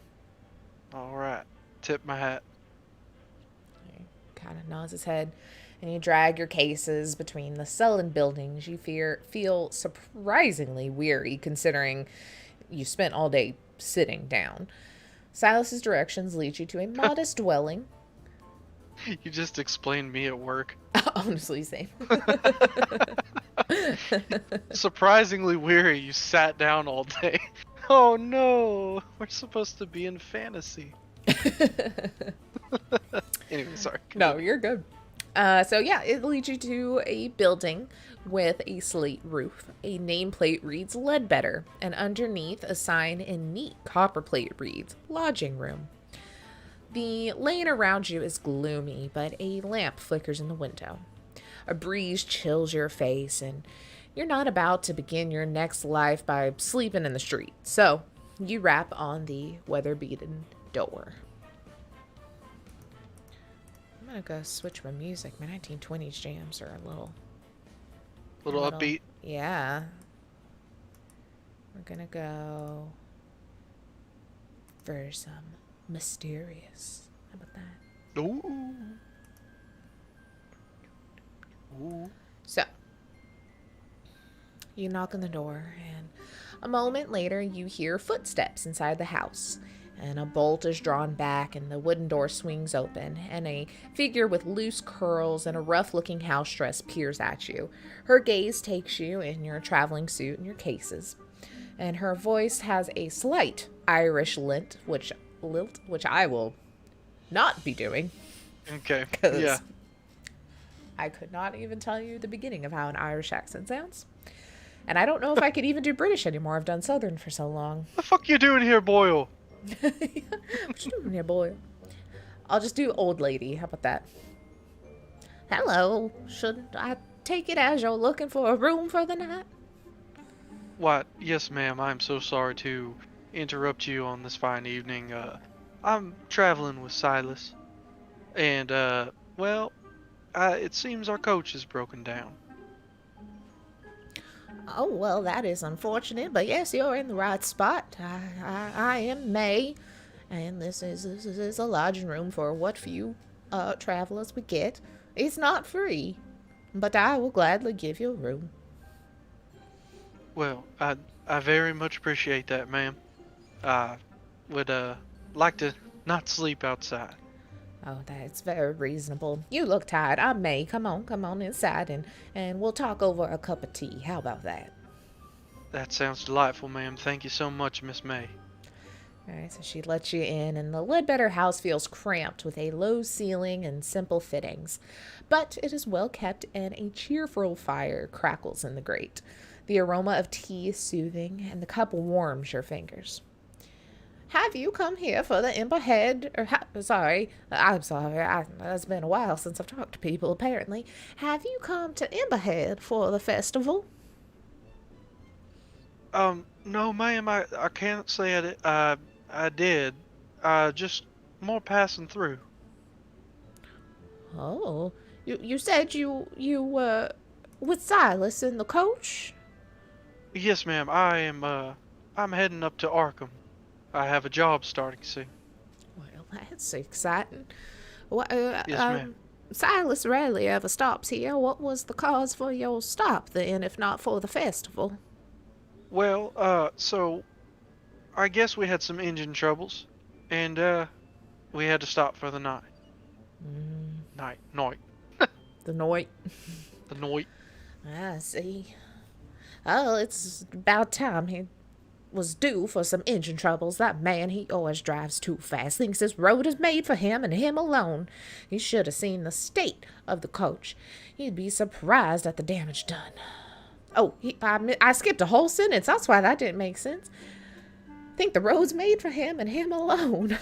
All right. Tip my hat. He kind of nods his head, and you drag your cases between the sullen buildings. You feel surprisingly weary, considering you spent all day sitting down. Silas's directions lead you to a modest dwelling. You just explained me at work. Honestly, same. Surprisingly weary, you sat down all day. Oh no, we're supposed to be in fantasy. Anyway, sorry. No, you're good. So yeah, it leads you to a building with a slate roof. A nameplate reads Ledbetter, and underneath a sign in neat copperplate reads Lodging Room. The lane around you is gloomy, but a lamp flickers in the window. A breeze chills your face, and you're not about to begin your next life by sleeping in the street. So you rap on the weather-beaten door. I'm gonna go switch my music. My 1920s jams are a little Upbeat. Yeah. We're gonna go for some mysterious. How about that? Ooh. Ooh. So, you knock on the door, and a moment later, you hear footsteps inside the house. And a bolt is drawn back, and the wooden door swings open, and a figure with loose curls and a rough looking house dress peers at you. Her gaze takes you in your traveling suit and your cases, and her voice has a slight Irish lilt, which I will not be doing, Okay. because Yeah. I could not even tell you the beginning of how an Irish accent sounds. And I don't know if I could even do British anymore. I've done Southern for so long. What the fuck you doing here, Boyle? What you doing here, boy? I'll just do old lady. How about that? Hello. Should I take it as you're looking for a room for the night? What? Yes, ma'am. I'm so sorry to interrupt you on this fine evening. I'm traveling with Silas, and well, it seems our coach is broken down. Oh, well, that is unfortunate, but yes, you're in the right spot. I am May, and this is a lodging room for what few travelers we get. It's not free, but I will gladly give you a room. Well, I very much appreciate that, ma'am. I would like to not sleep outside. Oh, that's very reasonable. You look tired. I'm May. Come on inside, and we'll talk over a cup of tea. How about that? That sounds delightful, ma'am. Thank you so much, Miss May. All right, so she lets you in, and the Ledbetter house feels cramped with a low ceiling and simple fittings. But it is well kept, and a cheerful fire crackles in the grate. The aroma of tea is soothing, and the cup warms your fingers. Have you come here for the Ember Head? Sorry, I'm sorry. It's been a while since I've talked to people, apparently. Have you come to Emberhead for the festival? No, ma'am, I can't say I did. Just more passing through. Oh, you said you were with Silas in the coach? Yes, ma'am, I'm heading up to Arkham. I have a job starting soon. Well, that's exciting. What, Yes, ma'am. Silas rarely ever stops here. What was the cause for your stop then, if not for the festival? Well, so I guess we had some engine troubles, and we had to stop for the night. Night, The night. the night. I see. Oh, it's about time he was due for some engine troubles. That man, he always drives too fast. Thinks this road is made for him and him alone. He should have seen the state of the coach. He'd be surprised at the damage done. Oh, I skipped a whole sentence. That's why that didn't make sense. Think the road's made for him and him alone.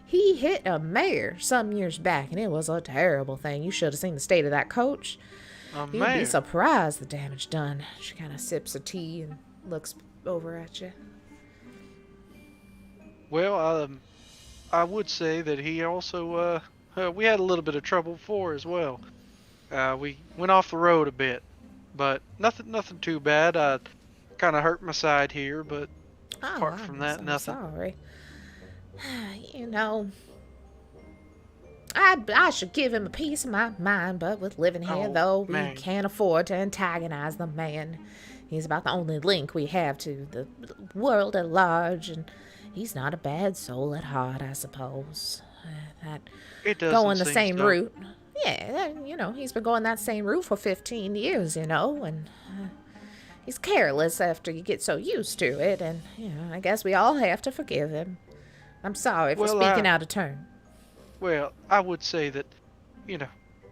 He hit a mare some years back, and it was a terrible thing. You should have seen the state of that coach. You'd be surprised the damage done. She kind of sips her tea and looks over at you. Well, I would say that he also, we had a little bit of trouble before as well. We went off the road a bit, but nothing too bad. I kind of hurt my side here, but apart from that, nothing. Sorry. You know, I should give him a piece of my mind, but with living here, we can't afford to antagonize the man. He's about the only link we have to the world at large, and he's not a bad soul at heart, I suppose. Going the same route. Yeah, he's been going that same route for 15 years, and he's careless after you get so used to it, and, I guess we all have to forgive him. I'm sorry for speaking out of turn. Well, I would say that,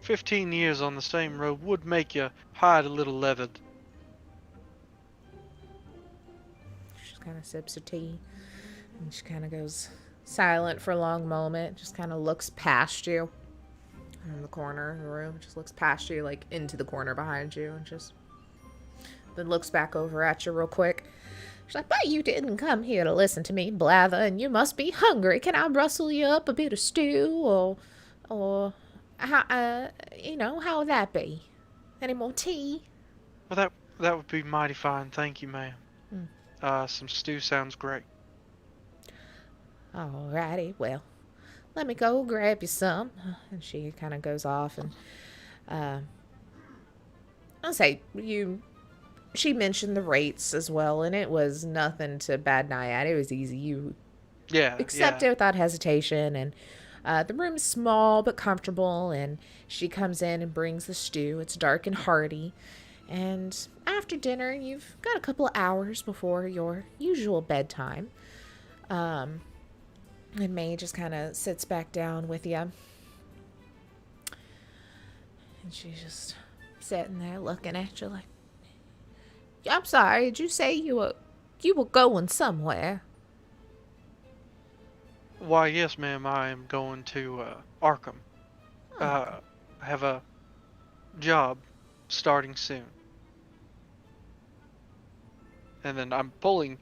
15 years on the same road would make your hide a little leathered. She kind of sips her tea, and she kind of goes silent for a long moment, just kind of looks past you in the corner of the room, just looks past you, like into the corner behind you, and just then looks back over at you real quick. She's like, but you didn't come here to listen to me blather, and you must be hungry. Can I rustle you up a bit of stew, or how, how would that be? Any more tea? Well, that would be mighty fine, thank you, ma'am. Some stew sounds great. Alrighty, well, let me go grab you some. And she kind of goes off, and I'll say she mentioned the rates as well, and it was nothing to bad eye at. It was easy. You accept it without hesitation, and the room's small but comfortable, and she comes in and brings the stew. It's dark and hearty, and after dinner, you've got a couple of hours before your usual bedtime. And May just kind of sits back down with you, and she's just sitting there looking at you like, I'm sorry, did you say you were going somewhere? Why, yes, ma'am, I am going to Arkham. I have a job starting soon. And then I'm pulling,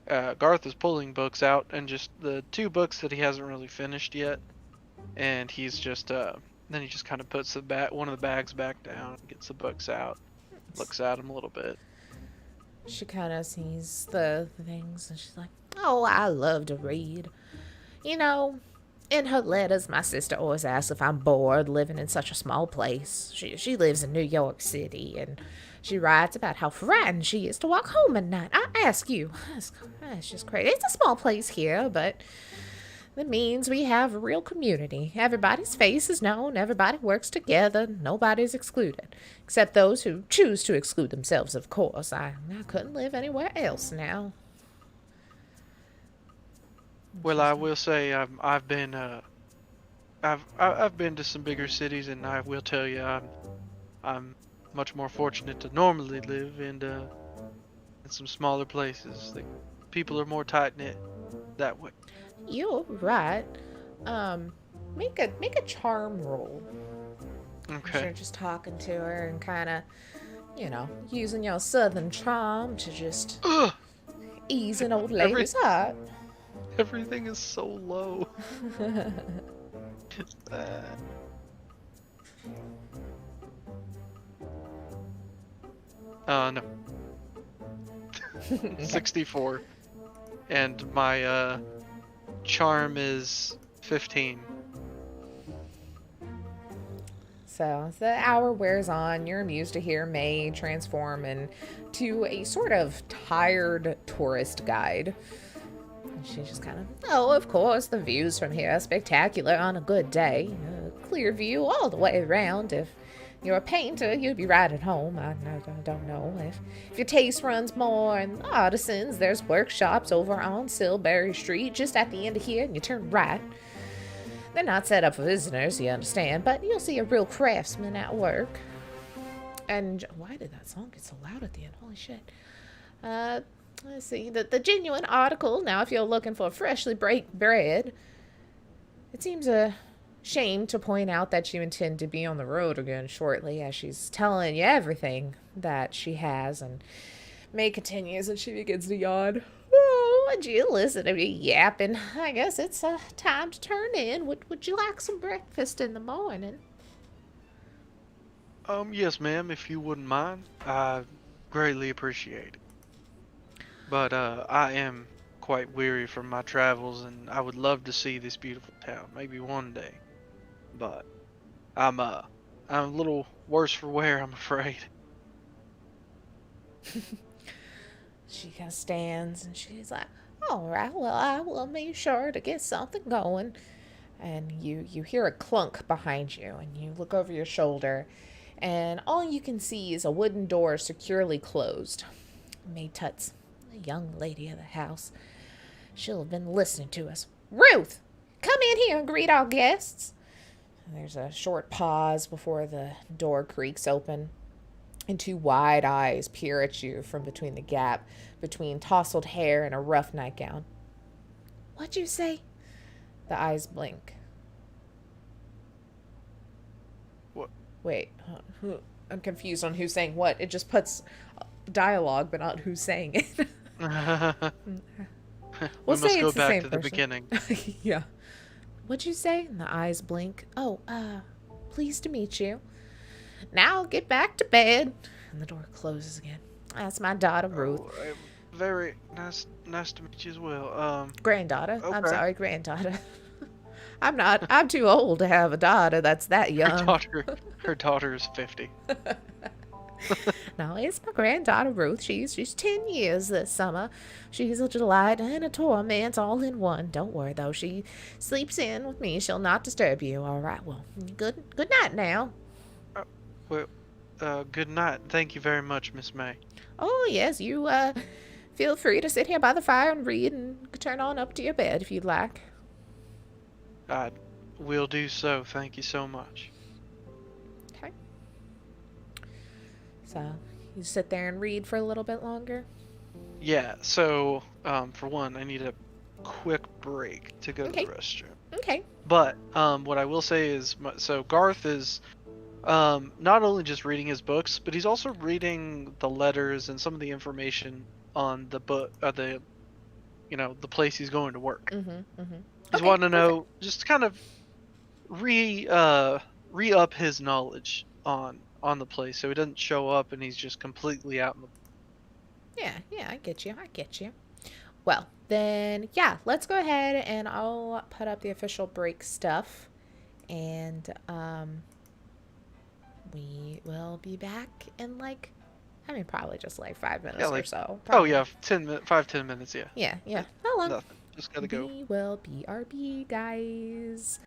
Garth is pulling books out, and just the 2 books that he hasn't really finished yet. And he's just, then he just kind of puts one of the bags back down, gets the books out, looks at them a little bit. She kind of sees the things, and she's like, oh, I love to read. In her letters, my sister always asks if I'm bored living in such a small place. She lives in New York City, and she writes about how frightened she is to walk home at night. I ask you, it's just crazy. It's a small place here, but that means we have a real community. Everybody's face is known. Everybody works together. Nobody's excluded. Except those who choose to exclude themselves, of course. I couldn't live anywhere else now. And Well, she's I like, will say I've been I've been to some bigger cities, and I will tell you I'm much more fortunate to normally live in some smaller places. Like people are more tight knit that way. "You're right. Um, make a charm roll." As Okay. you're just talking to her and kind of, using your southern charm to just Ugh, ease an old every lady's heart. everything is so low. Uh, no, Okay. 64, and my charm is 15. So as the hour wears on, you're amused to hear May transform into a sort of tired tourist guide. And she just kind of, oh, of course, the views from here are spectacular on a good day. Clear view all the way around. If you're a painter, you'd be right at home. I don't know. If your taste runs more in artisans, there's workshops over on Silbury Street, just at the end of here, and you turn right. They're not set up for visitors, you understand, but you'll see a real craftsman at work. And why did that song get so loud at the end? Holy shit. Uh, let's see. The genuine article. Now, if you're looking for freshly baked bread, it seems a shame to point out that you intend to be on the road again shortly, as she's telling you everything that she has. And May continues and she begins to yawn. Oh, would you listen to me yapping? I guess it's time to turn in. Would you like some breakfast in the morning? Yes, ma'am, if you wouldn't mind, I greatly appreciate it. But I am quite weary from my travels, and I would love to see this beautiful town, maybe one day. But I'm uh I'm a little worse for wear, I'm afraid. She kind of stands and she's like, all right, well, I will make sure to get something going. And you hear a clunk behind you, and you look over your shoulder, and all you can see is a wooden door securely closed. May Tut's the young lady of the house. She'll have been listening to us. Ruth, come in here and greet our guests. And there's a short pause before the door creaks open, and two wide eyes peer at you from between the gap between tousled hair and a rough nightgown. What'd you say? The eyes blink. What? Wait, I'm confused on who's saying what. It just puts dialogue, but not who's saying it. We We'll must say go it's the back same to the person. beginning. Yeah. What'd you say? And the eyes blink. Oh, pleased to meet you. Now get back to bed. And the door closes again. That's my daughter, Ruth. Oh, very nice to meet you as well. Granddaughter. I'm Okay. sorry, granddaughter. I'm too old to have a daughter that's that Her young. daughter is 50. No, it's my granddaughter Ruth. She's 10 years this summer. She's a delight and a torment all in one. Don't worry though. She sleeps in with me. She'll not disturb you. All right. Well, good night now. Uh, well, good night. Thank you very much, Miss May. Oh, yes, you feel free to sit here by the fire and read and turn on up to your bed if you'd like. I will do so. Thank you so much. Okay. So, you sit there and read for a little bit longer. Yeah, so for one, I need a quick break to go to Okay. the restroom. Okay. But what I will say is, so Garth is not only just reading his books, but he's also reading the letters and some of the information on the book, the place he's going to work. He's Okay, wanting to perfect. know, just kind of re up his knowledge on the place, so he doesn't show up and he's just completely out in the. Yeah, I get you. Well, then, yeah, let's go ahead and I'll put up the official break stuff. And we will be back in probably just like 5 minutes Yeah, or like, so. oh Probably. yeah, 5-10 minutes, yeah. Yeah. How long? Nothing. Just gotta go. We will BRB, guys.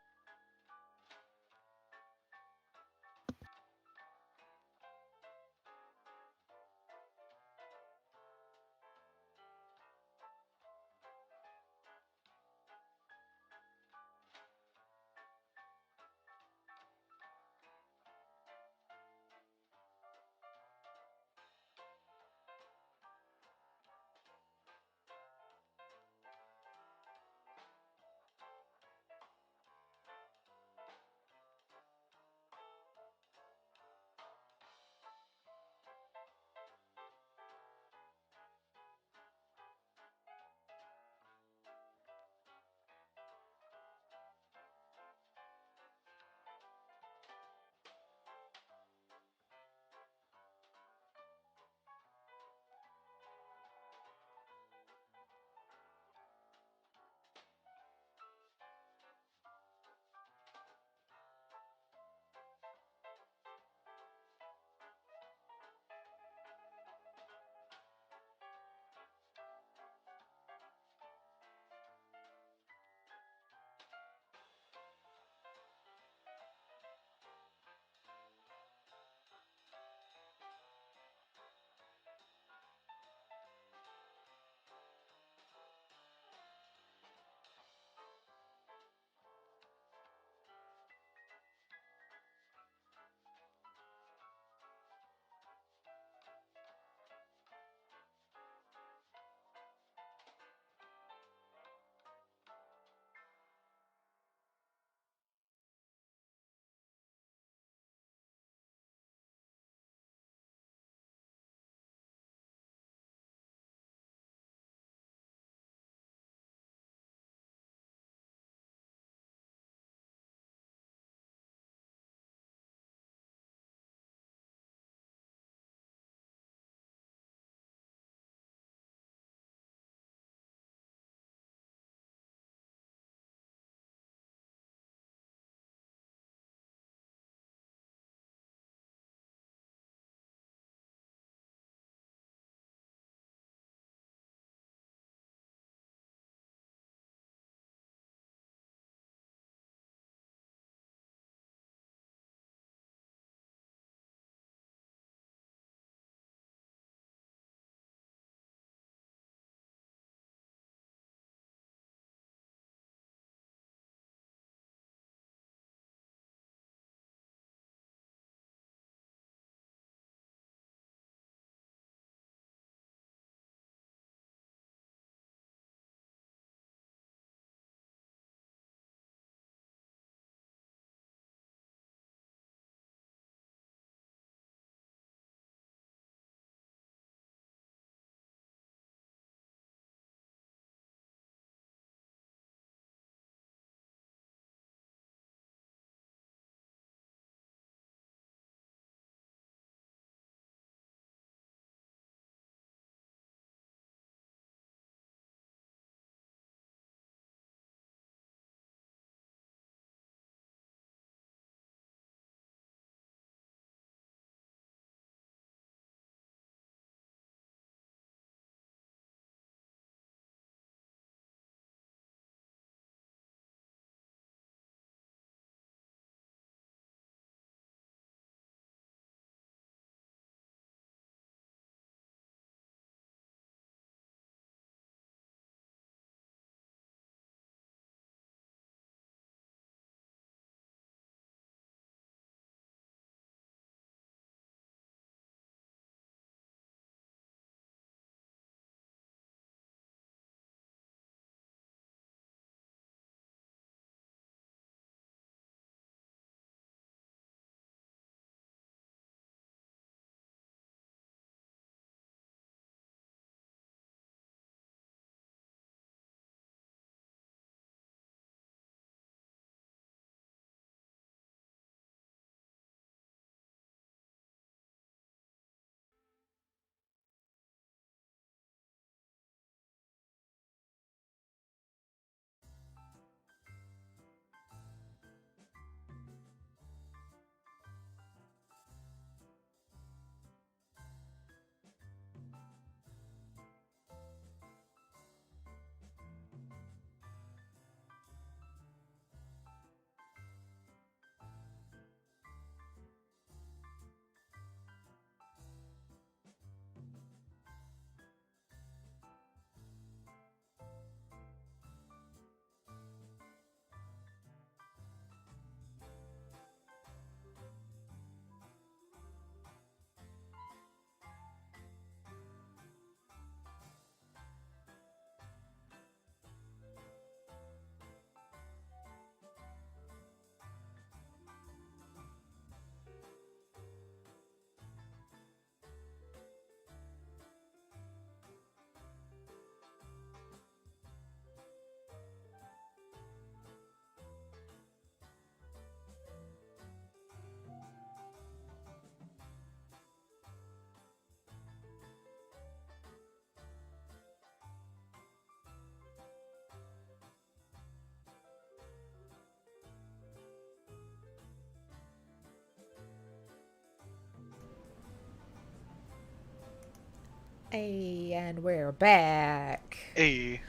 Hey, and we're back. A.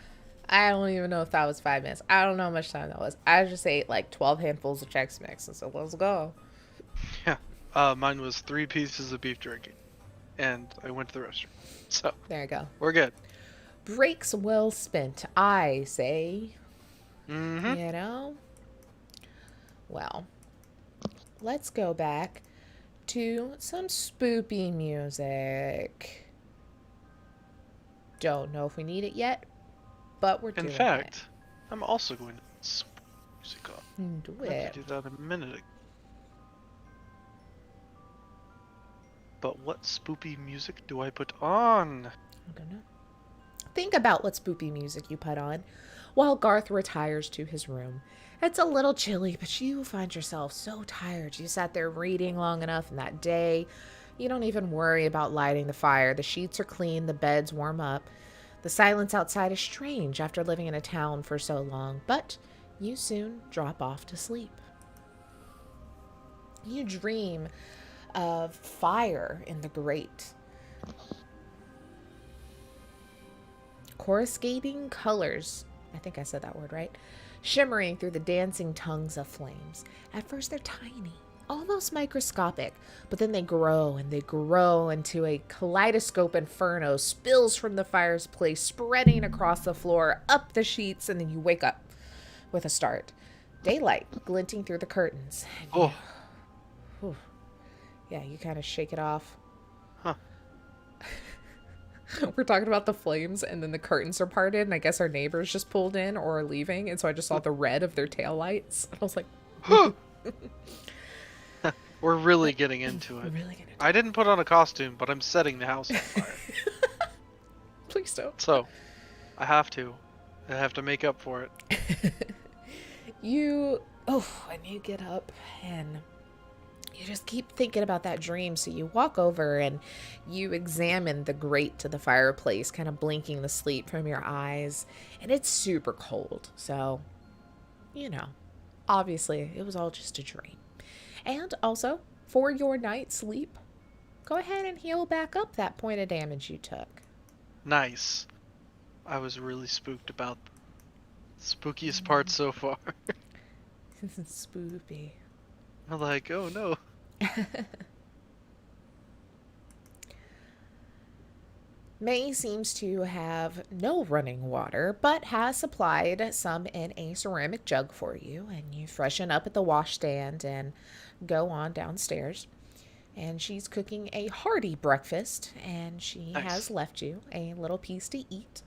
I don't even know if that was 5 minutes. I don't know how much time that was. I just ate like 12 handfuls of Chex Mix, and so let's go. Yeah. Mine was 3 pieces of beef jerky, and I went to the restaurant. So There you go. we're good. Breaks well spent, I say. Mm-hmm. You know? Well, let's go back to some spoopy music. Don't know if we need it yet, but we're doing In fact, I'm also going to spooky music up. Do I meant it. to do that a minute ago. But what spoopy music do I put on? I don't know. Think about what spoopy music you put on while Garth retires to his room. It's a little chilly, but you find yourself so tired. You sat there reading long enough in that day. You don't even worry about lighting the fire. The sheets are clean, the beds warm up. The silence outside is strange after living in a town for so long, but you soon drop off to sleep. You dream of fire in the grate, coruscating colors, I think I said that word right, shimmering through the dancing tongues of flames. At first they're tiny, almost microscopic, but then they grow and they grow into a kaleidoscope inferno, spills from the fireplace, spreading across the floor, up the sheets, and then you wake up with a start. Daylight glinting through the curtains. Oh. Yeah, you kind of shake it off. Huh. We're talking about the flames, and then the curtains are parted, and I guess our neighbors just pulled in or are leaving, and so I just saw the red of their taillights. I was like, We're really getting into it. I didn't put on a costume, but I'm setting the house on fire. Please don't. So, I have to. I have to make up for it. And you get up and you just keep thinking about that dream. So you walk over and you examine the grate to the fireplace, kind of blinking the sleep from your eyes. And it's super cold. So, obviously it was all just a dream. And also, for your night's sleep, go ahead and heal back up that point of damage you took. Nice. I was really spooked about the spookiest part so far. Spoopy. I'm like, oh no. May seems to have no running water, but has supplied some in a ceramic jug for you, and you freshen up at the washstand and go on downstairs. And she's cooking a hearty breakfast, and she has left you a little piece to eat.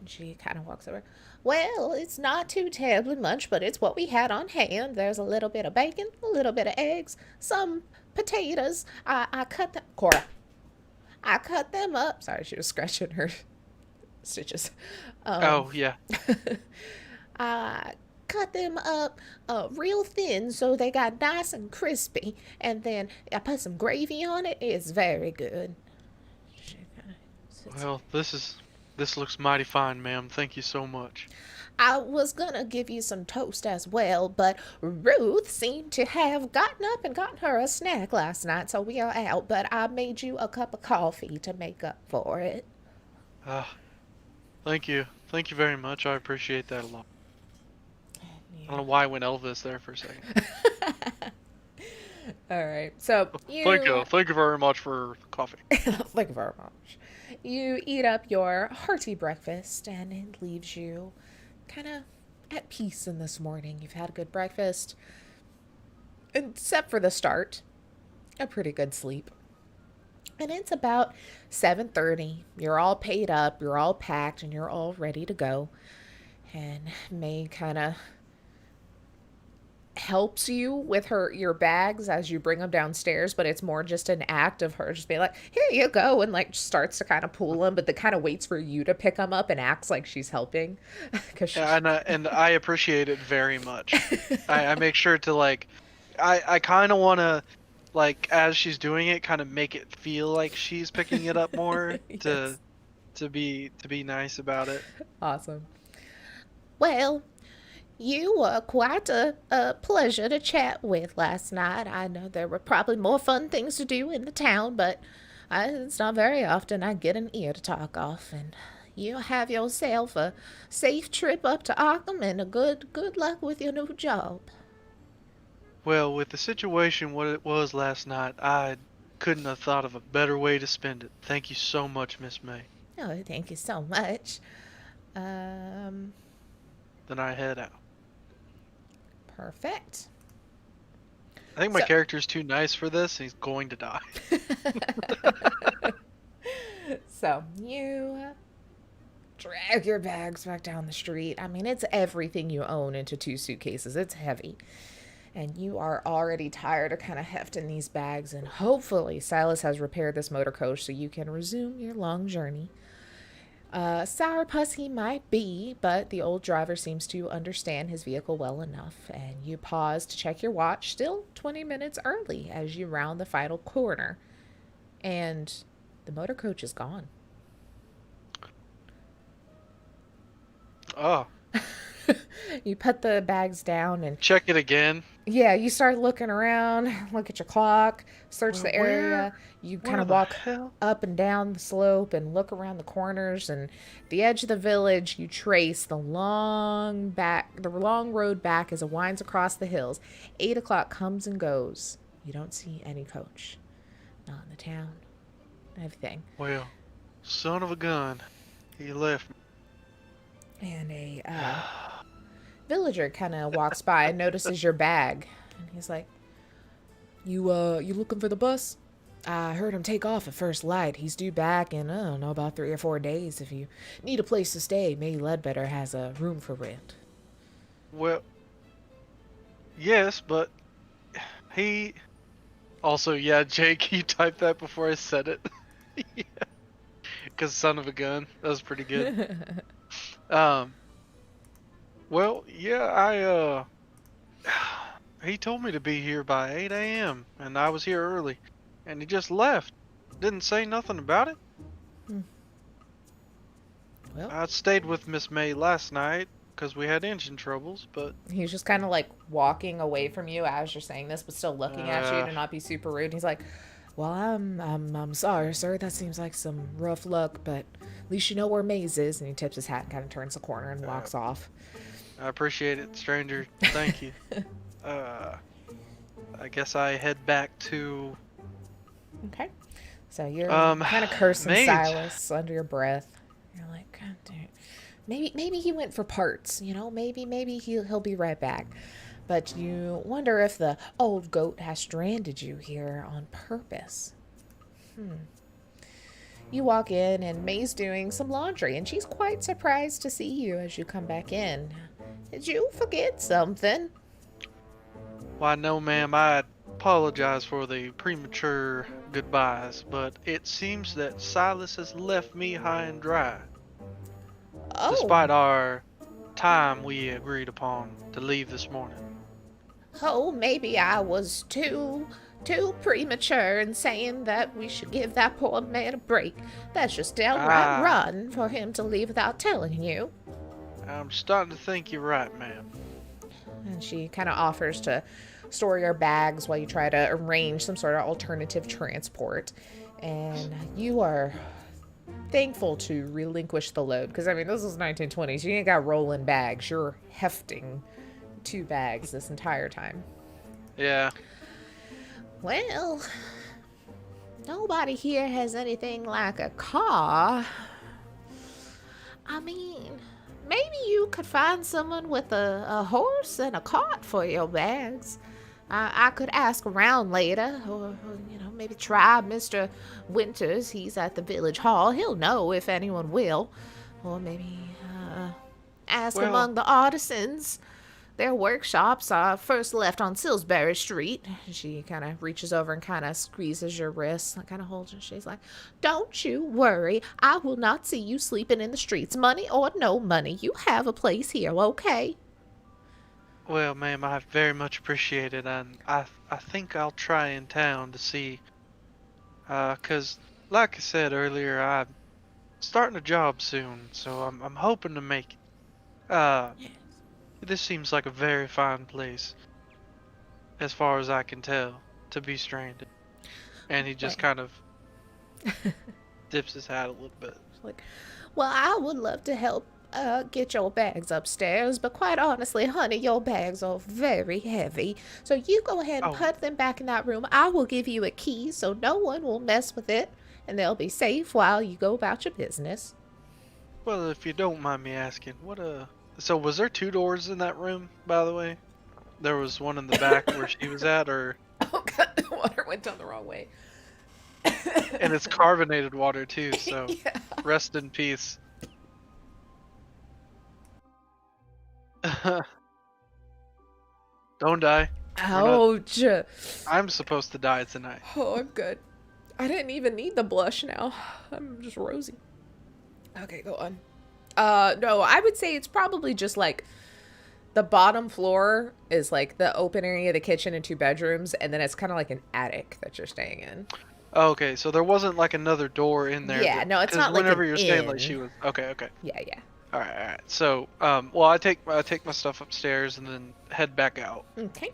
She kind of walks over. Well, it's not too terribly much, but it's what we had on hand. There's a little bit of bacon, a little bit of eggs, some potatoes. I cut them. Cora. I cut them up. Sorry, she was scratching her stitches. Yeah. I cut them up real thin so they got nice and crispy. And then I put some gravy on it. It's very good. Well, this looks mighty fine, ma'am. Thank you so much. I was gonna give you some toast as well, but Ruth seemed to have gotten up and gotten her a snack last night, so we are out. But I made you a cup of coffee to make up for it. Thank you. Thank you very much. I appreciate that a lot. I don't know why I went Elvis there for a second. All right, so Thank you very much for coffee. Thank you very much. You eat up your hearty breakfast, and it leaves you kind of at peace in this morning. You've had a good breakfast, except for the start, a pretty good sleep. And it's about 7:30. You're all paid up, you're all packed, and you're all ready to go. And May kind of helps you with your bags as you bring them downstairs, but it's more just an act of her just being like, here you go, and like starts to kind of pull them, but then kind of waits for you to pick them up and acts like she's helping. And I appreciate it very much. I make sure to I kind of want to, as she's doing it, kind of make it feel like she's picking it up more. Yes. to be nice about it. Awesome. Well, you were quite a pleasure to chat with last night. I know there were probably more fun things to do in the town, but It's not very often I get an ear to talk off, and you have yourself a safe trip up to Arkham and a good luck with your new job. Well, with the situation what it was last night, I couldn't have thought of a better way to spend it. Thank you so much, Miss May. Oh, thank you so much. Um, Then I head out. Perfect. I think my So, character's too nice for this, and he's going to die. so you drag your bags back down the street. I mean, it's everything you own into 2 suitcases. It's heavy. And you are already tired of kind of hefting these bags. And hopefully, Silas has repaired this motor coach so you can resume your long journey. Sourpuss he might be, but the old driver seems to understand his vehicle well enough. And you pause to check your watch, still 20 minutes early as you round the final corner. And the motor coach is gone. Oh, You put the bags down and check it again. yeah, you start looking around, look at your clock, search Well, the area. You kind where of the walk hell? up and down the slope and look around the corners, and at the edge of the village you trace the long road back as it winds across the hills. 8 o'clock comes and goes. You don't see any coach. Not in the town. Everything. Well, son of a gun. He left me. And a villager kind of walks by and notices your bag. And he's like, You looking for the bus? I heard him take off at first light. He's due back in, I don't know, about 3 or 4 days. If you need a place to stay, May Ledbetter has a room for rent. Well, yes, but he... Also, yeah, Jake, you typed that before I said it. Yeah. Because son of a gun. That was pretty good. Well, yeah, he told me to be here by 8 a.m. and I was here early. And he just left. Didn't say nothing about it. Well, I stayed with Miss May last night because we had engine troubles, but... he's just kind of like walking away from you as you're saying this, but still looking at you to not be super rude. He's like, Well, I'm sorry, sir. That seems like some rough luck, but at least you know where Maze is. And he tips his hat and kind of turns the corner and walks off. I appreciate it, stranger. Thank you. I guess I head back to... Okay. So you're kind of cursing Maze. Silas under your breath. You're like, God damn. Maybe he went for parts, you know? Maybe he'll be right back. But you wonder if the old goat has stranded you here on purpose. You walk in and May's doing some laundry, and she's quite surprised to see you as you come back in. Did you forget something? Why, no, ma'am. I apologize for the premature goodbyes, but it seems that Silas has left me high and dry. Oh. Despite our time we agreed upon to leave this morning. Oh, maybe I was too premature in saying that we should give that poor man a break. That's just downright rotten for him to leave without telling you. I'm starting to think you're right, ma'am. And she kind of offers to store your bags while you try to arrange some sort of alternative transport. And you are thankful to relinquish the load, because I mean, this is 1920s. You ain't got rolling bags. You're hefting 2 bags this entire time. Yeah. Well, nobody here has anything like a car. I mean, maybe you could find someone with a horse and a cart for your bags. I could ask around later, or maybe try Mr. Winters. He's at the village hall. He'll know if anyone will. Or maybe ask among the artisans. Their workshops are first left on Salisbury Street. She kind of reaches over and kind of squeezes your wrist, kind of holds you. She's like, Don't you worry. I will not see you sleeping in the streets, money or no money. You have a place here, okay? Well, ma'am, I very much appreciate it, and I think I'll try in town to see, 'cause like I said earlier, I'm starting a job soon, so I'm hoping to make it. This seems like a very fine place, as far as I can tell, to be stranded. And he just kind of Dips his hat a little bit. Like, well, I would love to help get your bags upstairs, but quite honestly, honey, your bags are very heavy. So you go ahead and Oh, put them back in that room. I will give you a key so no one will mess with it, and they'll be safe while you go about your business. well, if you don't mind me asking, so was there 2 doors in that room, by the way? There was one in the back where she was at, or... Oh, God, the water went down the wrong way. And it's carbonated water, too, so Yeah. rest in peace. Don't die. Ouch. I'm supposed to die tonight. Oh, I'm good. I didn't even need the blush now. I'm just rosy. Okay, go on. No, I would say it's probably just like the bottom floor is like the open area of the kitchen and 2 bedrooms, and then it's kind of like an attic that you're staying in. Okay, so there wasn't like another door in there. Yeah, no, it's 'cause not like whenever an you're saying inn. like she was. Okay. Yeah, yeah. All right. So, well, I take my stuff upstairs and then head back out. Okay.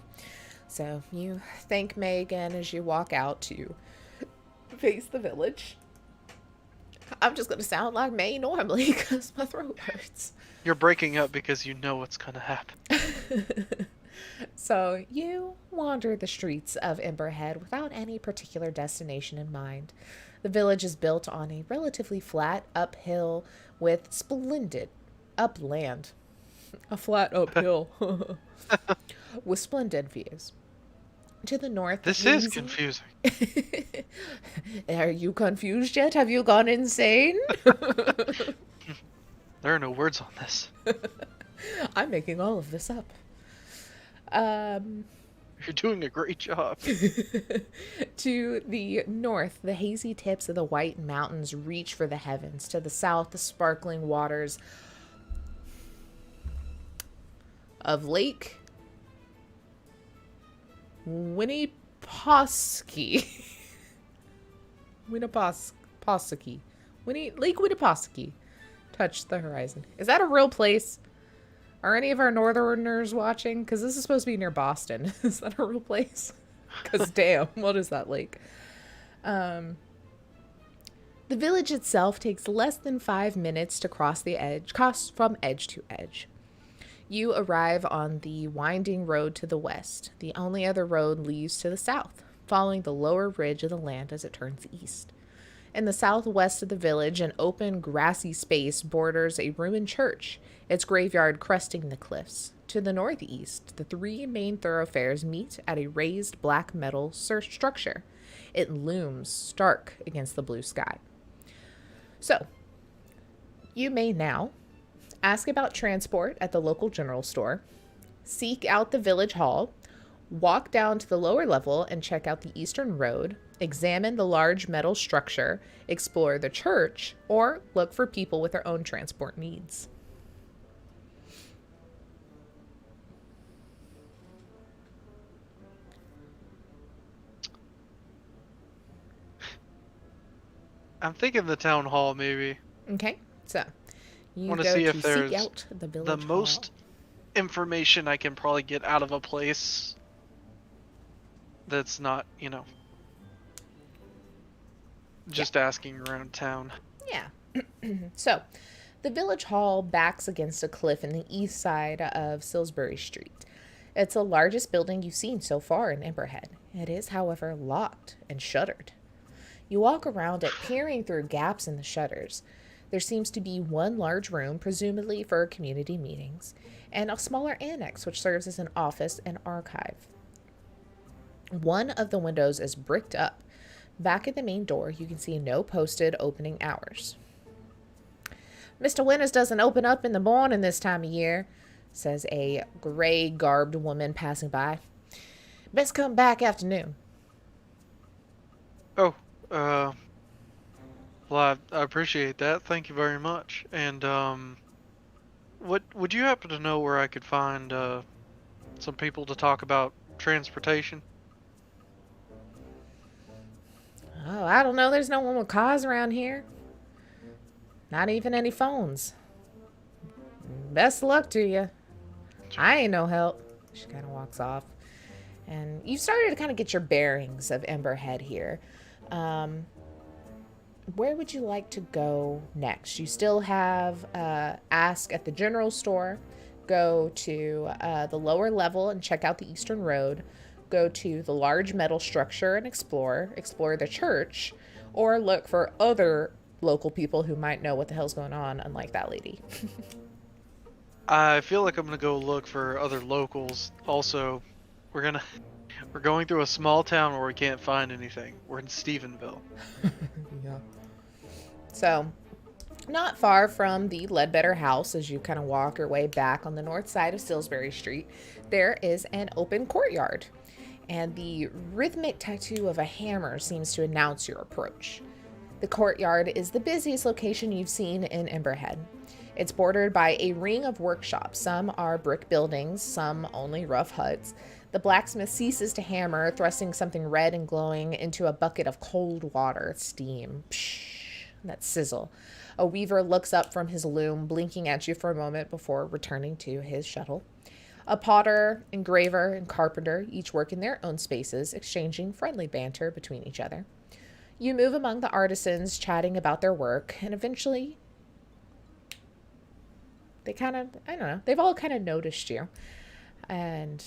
So you thank May again as you walk out to face the village. I'm just going to sound like May normally because my throat hurts. You're breaking up because you know what's gonna happen. So you wander the streets of Emberhead without any particular destination in mind. The village is built on a relatively flat uphill with splendid upland. A flat uphill with splendid views. To the north, This is confusing. Are you confused yet? Have you gone insane? There are no words on this. I'm making all of this up. You're doing a great job. To the north, the hazy tips of the White Mountains reach for the heavens. To the south, the sparkling waters of Lake Winnipesaukee. Lake Winnipesaukee touch the horizon. Is that a real place? Are any of our northerners watching? Because this is supposed to be near Boston. Is that a real place? Because damn, what is that lake? The village itself takes less than 5 minutes to cross from edge to edge. You arrive on the winding road to the west. The only other road leads to the south, following the lower ridge of the land as it turns east. In the southwest of the village, an open, grassy space borders a ruined church, its graveyard cresting the cliffs. To the northeast, the 3 main thoroughfares meet at a raised black metal structure. It looms stark against the blue sky. So, you may now ask about transport at the local general store, seek out the village hall, walk down to the lower level and check out the eastern road, examine the large metal structure, explore the church, or look for people with their own transport needs. I'm thinking the town hall, maybe. Okay, so you Want to go see to if there's seek out the village the hall. most information I can probably get out of a place that's not, just asking around town. Yeah. So, the village hall backs against a cliff in the east side of Salisbury Street. It's the largest building you've seen so far in Emberhead. It is, however, locked and shuttered. You walk around it, peering through gaps in the shutters. There seems to be one large room, presumably for community meetings, and a smaller annex which serves as an office and archive. One of the windows is bricked up. Back at the main door, you can see no posted opening hours. Mr. Winters doesn't open up in the morning this time of year, says a gray-garbed woman passing by. Best come back afternoon. Oh, well, I appreciate that. Thank you very much. And, what would you happen to know where I could find, some people to talk about transportation? Oh, I don't know. There's no one with cars around here. Not even any phones. Best of luck to you. I ain't no help. She kind of walks off. And you've started to kind of get your bearings of Emberhead here. where would you like to go next? You still have ask at the general store, go to the lower level and check out the eastern road, go to the large metal structure and explore the church, or look for other local people who might know what the hell's going on, unlike that lady. I feel like I'm gonna go look for other locals. Also, we're gonna we're going through a small town where we can't find anything. We're in Stephenville. Yeah. So, not far from the Ledbetter house, as you kind of walk your way back on the north side of Salisbury Street, there is an open courtyard, and the rhythmic tattoo of a hammer seems to announce your approach. The courtyard is the busiest location you've seen in Emberhead. It's bordered by a ring of workshops. Some are brick buildings, some only rough huts. The blacksmith ceases to hammer, thrusting something red and glowing into a bucket of cold water. Steam. Psh, that sizzle. A weaver looks up from his loom, blinking at you for a moment before returning to his shuttle. A potter, engraver, and carpenter each work in their own spaces, exchanging friendly banter between each other. You move among the artisans, chatting about their work, and eventually they kind of, I don't know, they've all kind of noticed you. And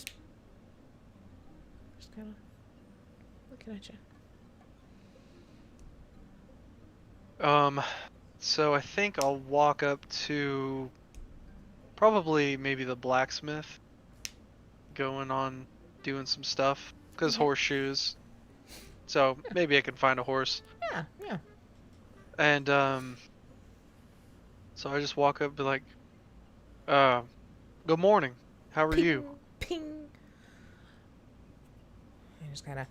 just kind of looking at you. So I think I'll walk up to probably maybe the blacksmith, going on doing some stuff, because horseshoes. So maybe I can find a horse. Yeah. And so I just walk up and be like, good morning. How are you? Ping. He just kind of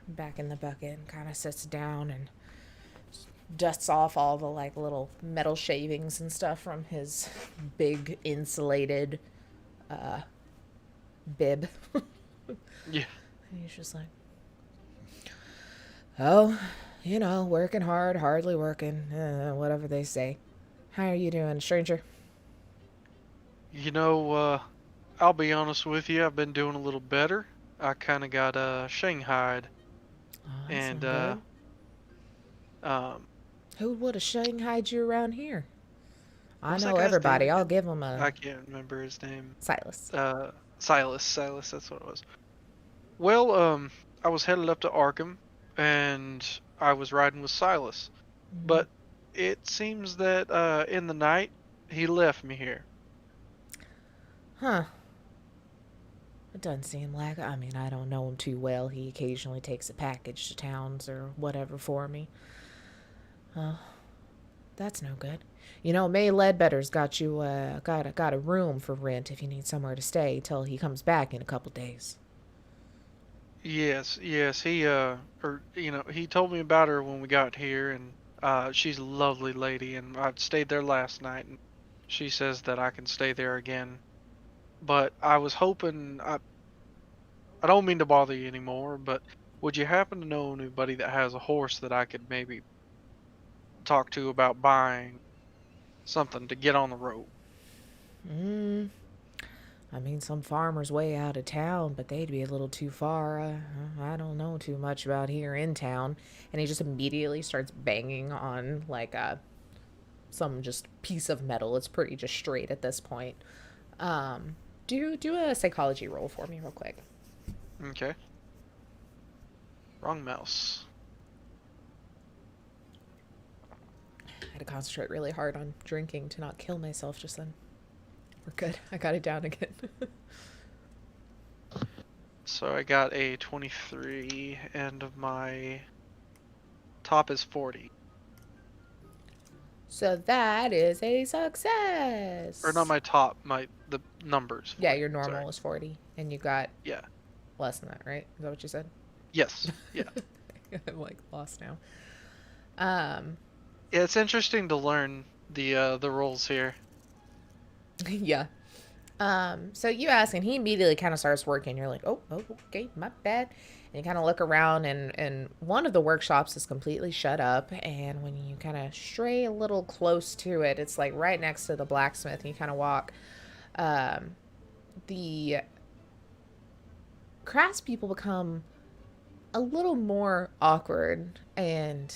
back in the bucket and kind of sits down and dusts off all the like little metal shavings and stuff from his big insulated bib. Yeah. And he's just like, oh, working hard, hardly working, whatever they say. How are you doing, stranger? I'll be honest with you, I've been doing a little better. I kind of got shanghaied. Oh, that's And not good. um Who would have shanghaied you around here? what I was that know guy's everybody. name I'll again? give him I a can't remember his name. Silas. Silas, that's what it was. Well, I was headed up to Arkham, and I was riding with Silas. But it seems that in the night, he left me here. Huh. It doesn't seem like, I mean, I don't know him too well. He occasionally takes a package to towns or whatever for me. Oh, that's no good. May Ledbetter's got you, got a room for rent if you need somewhere to stay till he comes back in a couple days. Yes, he told me about her when we got here, and she's a lovely lady, and I stayed there last night, and she says that I can stay there again. But I was hoping, I don't mean to bother you anymore, but would you happen to know anybody that has a horse that I could maybe talk to about buying something to get on the road? I mean, some farmers way out of town, but they'd be a little too far. I don't know too much about here in town. And he just immediately starts banging on like some just piece of metal. It's pretty just straight at this point. Do a psychology roll for me real quick. Okay. Wrong mouse. I had to concentrate really hard on drinking to not kill myself just then. We're good. I got it down again. So I got a 23, and my top is 40. So that is a success. Or not my top, the numbers. 40, yeah, your normal sorry. is 40, and you got Yeah. less than that, right? Is that what you said? Yes. Yeah. I'm like lost now. Yeah, it's interesting to learn the rules here. Yeah. So you ask, and he immediately kind of starts working. You're like, oh, okay, my bad. And you kind of look around, and one of the workshops is completely shut up. And when you kind of stray a little close to it, it's like right next to the blacksmith. And you kind of walk. The craftspeople become a little more awkward, and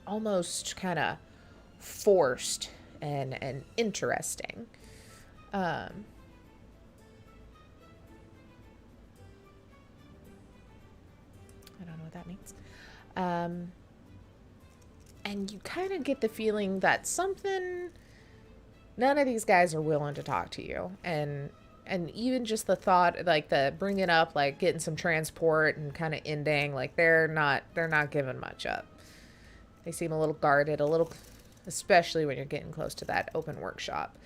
almost kind of forced and interesting. Um, I don't know what that means. Um, and you kind of get the feeling that none of these guys are willing to talk to you. And even just the thought, like the bringing up, like getting some transport and kind of ending, like they're not giving much up. They seem a little guarded, especially when you're getting close to that open workshop.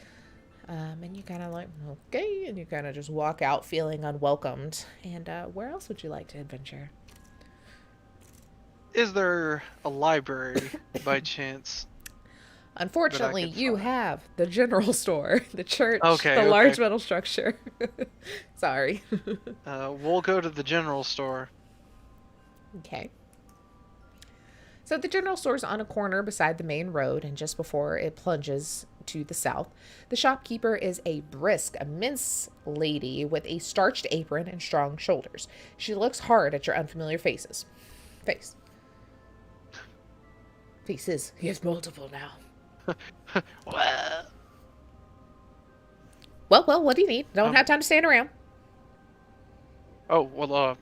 And you kind of like, okay, and you kind of just walk out feeling unwelcomed. And where else would you like to adventure? Is there a library by chance? Unfortunately, you have the general store, the church, the okay. large metal structure. Sorry. We'll go to the general store. Okay. So the general store's on a corner beside the main road, and just before it plunges to the south. The shopkeeper is a brisk, immense lady with a starched apron and strong shoulders. She looks hard at your unfamiliar faces. Faces. He has multiple now. Well, what do you need? Don't have time to stand around. Oh, well,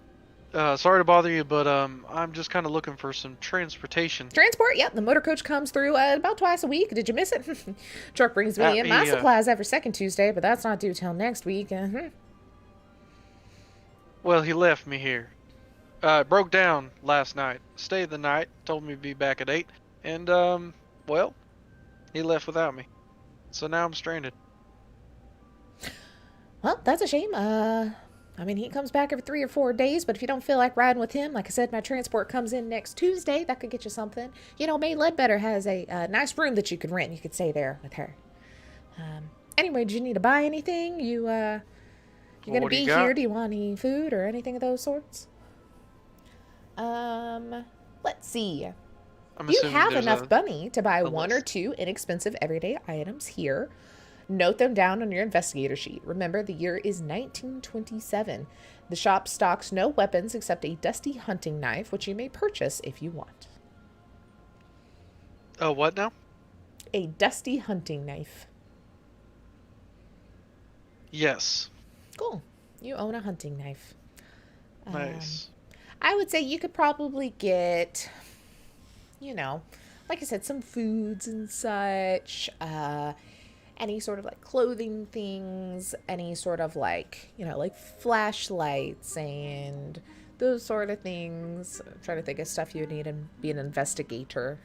sorry to bother you, but I'm just kind of looking for some transportation. Transport? Yep, the motor coach comes through about twice a week. Did you miss it? Truck brings me in my supplies every second Tuesday, but that's not due till next week. Well, he left me here. Broke down last night. Stayed the night. Told me to be back at 8. And, well, he left without me. So now I'm stranded. Well, that's a shame. I mean, he comes back every 3 or 4 days, but if you don't feel like riding with him, like I said, my transport comes in next Tuesday. That could get you something. You know, May Ledbetter has a nice room that you could rent. You could stay there with her. Anyway, do you need to buy anything? You gonna be here? Do you want any food or anything of those sorts? Let's see. You have enough money to buy 1 or 2 inexpensive everyday items here. Note them down on your investigator sheet. Remember, the year is 1927. The shop stocks no weapons except a dusty hunting knife, which you may purchase if you want. Oh, what now? A dusty hunting knife. Yes. Cool. You own a hunting knife. Nice. I would say you could probably get, like I said, some foods and such, any sort of like clothing things, any sort of like flashlights and those sort of things. I'm trying to think of stuff you would need and be an investigator.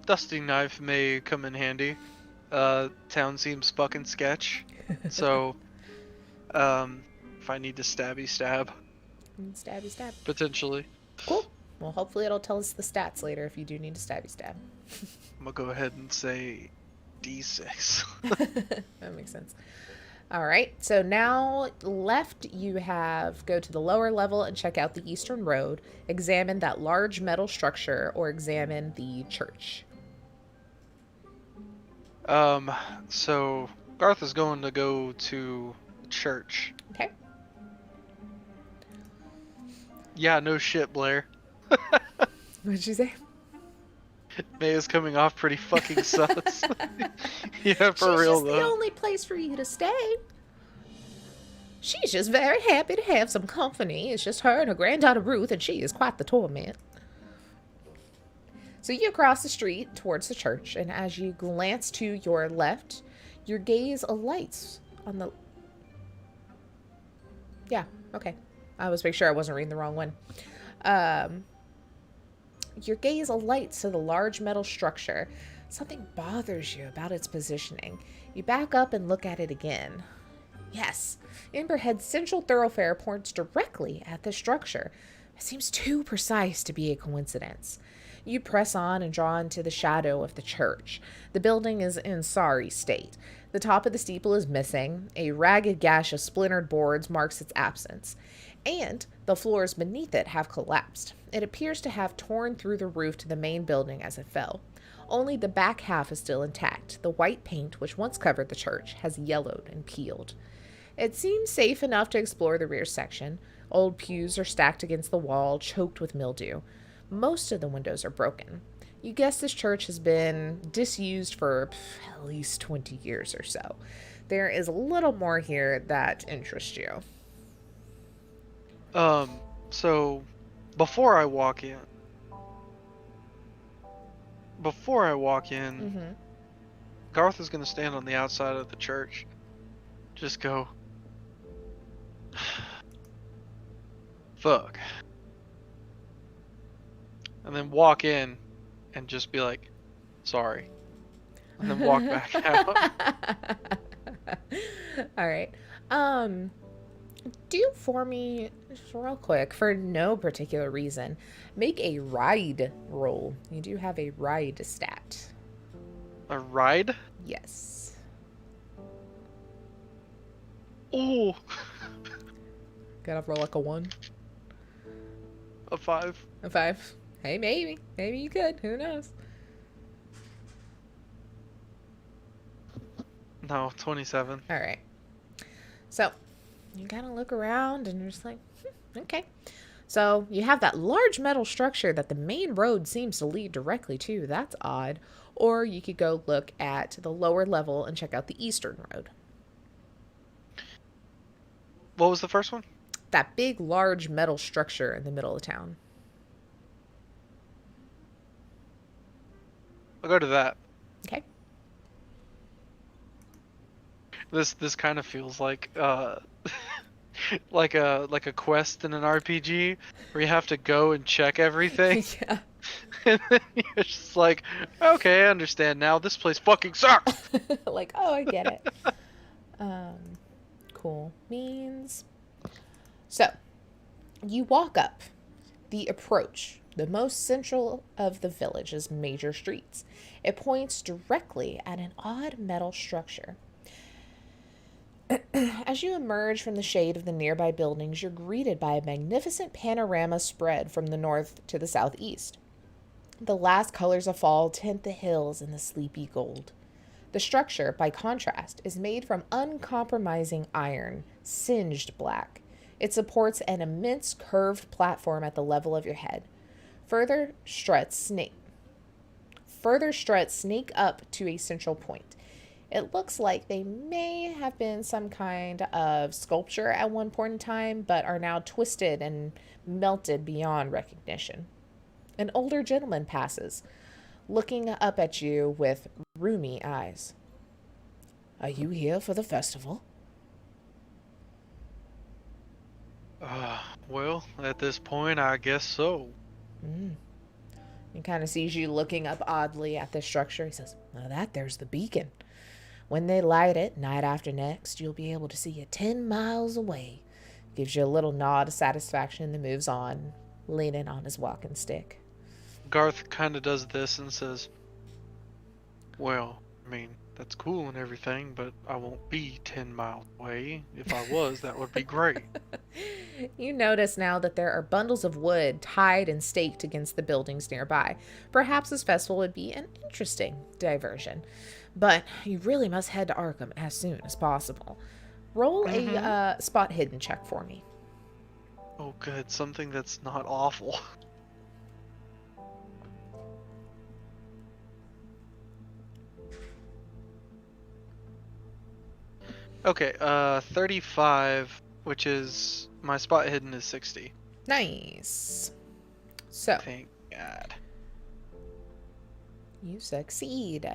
Dusty knife may come in handy. Town seems fucking sketch. So, if I need to stabby stab. Potentially. Cool. Well, hopefully it'll tell us the stats later if you do need to stabby stab. I'm gonna go ahead and say D6. That makes sense. All right. So now left you have go to the lower level and check out the eastern road. Examine that large metal structure or examine the church. So Garth is going to go to the church. Okay. Yeah, no shit, Blair. What did you say? May is coming off pretty fucking sus. Yeah, for real though. She's the only place for you to stay. She's just very happy to have some company. It's just her and her granddaughter Ruth, and she is quite the torment. So you cross the street towards the church, and as you glance to your left, your gaze alights on the... Yeah, okay. I was making sure I wasn't reading the wrong one. Your gaze alights to the large metal structure. Something bothers you about its positioning. You back up and look at it again. Yes, Emberhead's central thoroughfare points directly at the structure. It seems too precise to be a coincidence. You press on and draw into the shadow of the church. The building is in sorry state. The top of the steeple is missing. A ragged gash of splintered boards marks its absence. And the floors beneath it have collapsed. It appears to have torn through the roof to the main building as it fell. Only the back half is still intact. The white paint, which once covered the church, has yellowed and peeled. It seems safe enough to explore the rear section. Old pews are stacked against the wall, choked with mildew. Most of the windows are broken. You guess this church has been disused for at least 20 years or so. There is a little more here that interests you. So before I walk in, Mm-hmm. Garth is gonna stand on the outside of the church, just go, fuck, and then walk in and just be like, sorry, and then walk back out. All right. Um, do for me, just real quick, for no particular reason, make a ride roll. You do have a ride stat. A ride? Yes. Oh, Gotta roll like a 1, a 5. a 5. Hey, maybe. Maybe you could. Who knows? No, 27. All right. So you kind of look around and you're just like, okay. So you have that large metal structure that the main road seems to lead directly to. That's odd. Or you could go look at the lower level and check out the eastern road. What was the first one? That big, large metal structure in the middle of town. I'll go to that. Okay. This kind of feels like like a quest in an RPG where you have to go and check everything. Yeah. And then you're just like, okay, I understand now. This place fucking sucks. Like, oh, I get it. Cool means. So, you walk up the approach, the most central of the village's major streets. It points directly at an odd metal structure. As you emerge from the shade of the nearby buildings, you're greeted by a magnificent panorama spread from the north to the southeast. The last colors of fall tint the hills in the sleepy gold. The structure, by contrast, is made from uncompromising iron, singed black. It supports an immense curved platform at the level of your head. Further struts snake up to a central point. It looks like they may have been some kind of sculpture at one point in time, but are now twisted and melted beyond recognition. An older gentleman passes, looking up at you with rheumy eyes. Are you here for the festival? Well, at this point, I guess so. He kind of sees you looking up oddly at this structure. He says, now there's the beacon. When they light it, night after next, you'll be able to see it 10 miles away. Gives you a little nod of satisfaction, then moves on, leaning on his walking stick. Garth kind of does this and says, well, I mean, that's cool and everything, but I won't be 10 miles away. If I was, that would be great. You notice now that there are bundles of wood tied and staked against the buildings nearby. Perhaps this festival would be an interesting diversion. But you really must head to Arkham as soon as possible. Roll a spot hidden check for me. Oh, good. Something that's not awful. Okay, 35, which is, my spot hidden is 60. Nice. So, Thank God. you succeed.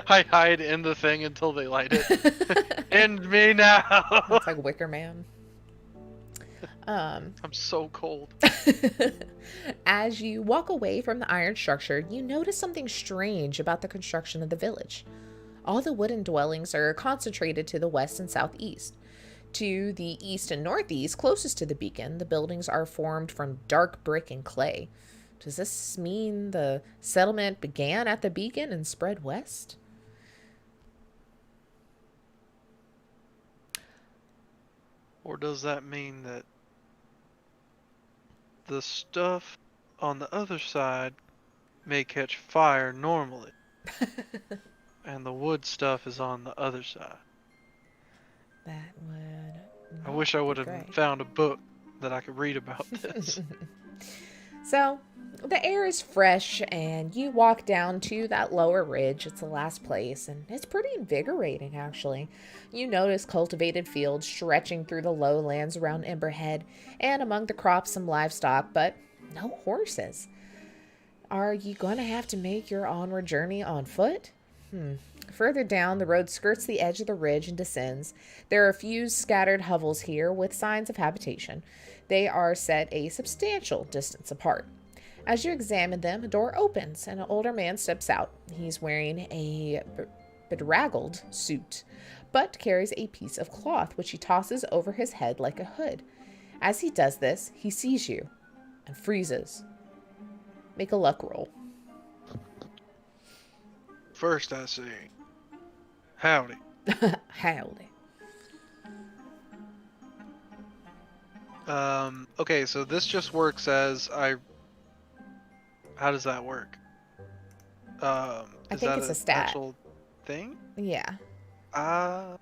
I hide in the thing until they light it. End me now! It's like Wicker Man. I'm so cold. As you walk away from the iron structure, you notice something strange about the construction of the village. All the wooden dwellings are concentrated to the west and southeast. To the east and northeast, closest to the beacon, the buildings are formed from dark brick and clay. Does this mean the settlement began at the beacon and spread west? Or does that mean that the stuff on the other side may catch fire normally? And the wood stuff is on the other side. That would. I wish I would have found a book that I could read about this. So, the air is fresh, and you walk down to that lower ridge. It's the last place, and it's pretty invigorating, actually. You notice cultivated fields stretching through the lowlands around Emberhead, and among the crops, some livestock, but no horses. Are you going to have to make your onward journey on foot? Further down, the road skirts the edge of the ridge and descends. There are a few scattered hovels here with signs of habitation. They are set a substantial distance apart. As you examine them, a door opens and an older man steps out. He's wearing a bedraggled suit, but carries a piece of cloth which he tosses over his head like a hood. As he does this, he sees you and freezes. Make a luck roll. First I say, howdy. Howdy. Okay, so this just works as how does that work? I Is think that it's a an stat. actual thing? Yeah. I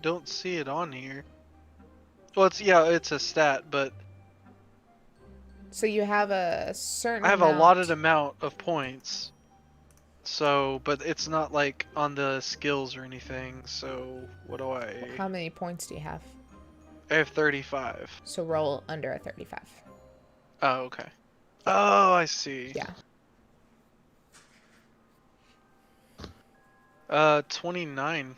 don't see it on here. Well, it's a stat, but So you have a certain I have amount. a allotted amount of points. So, but it's not like on the skills or anything. So, what do I? How many points do you have? I have 35. So roll under a 35. Oh, okay. Oh, I see. Yeah. 29.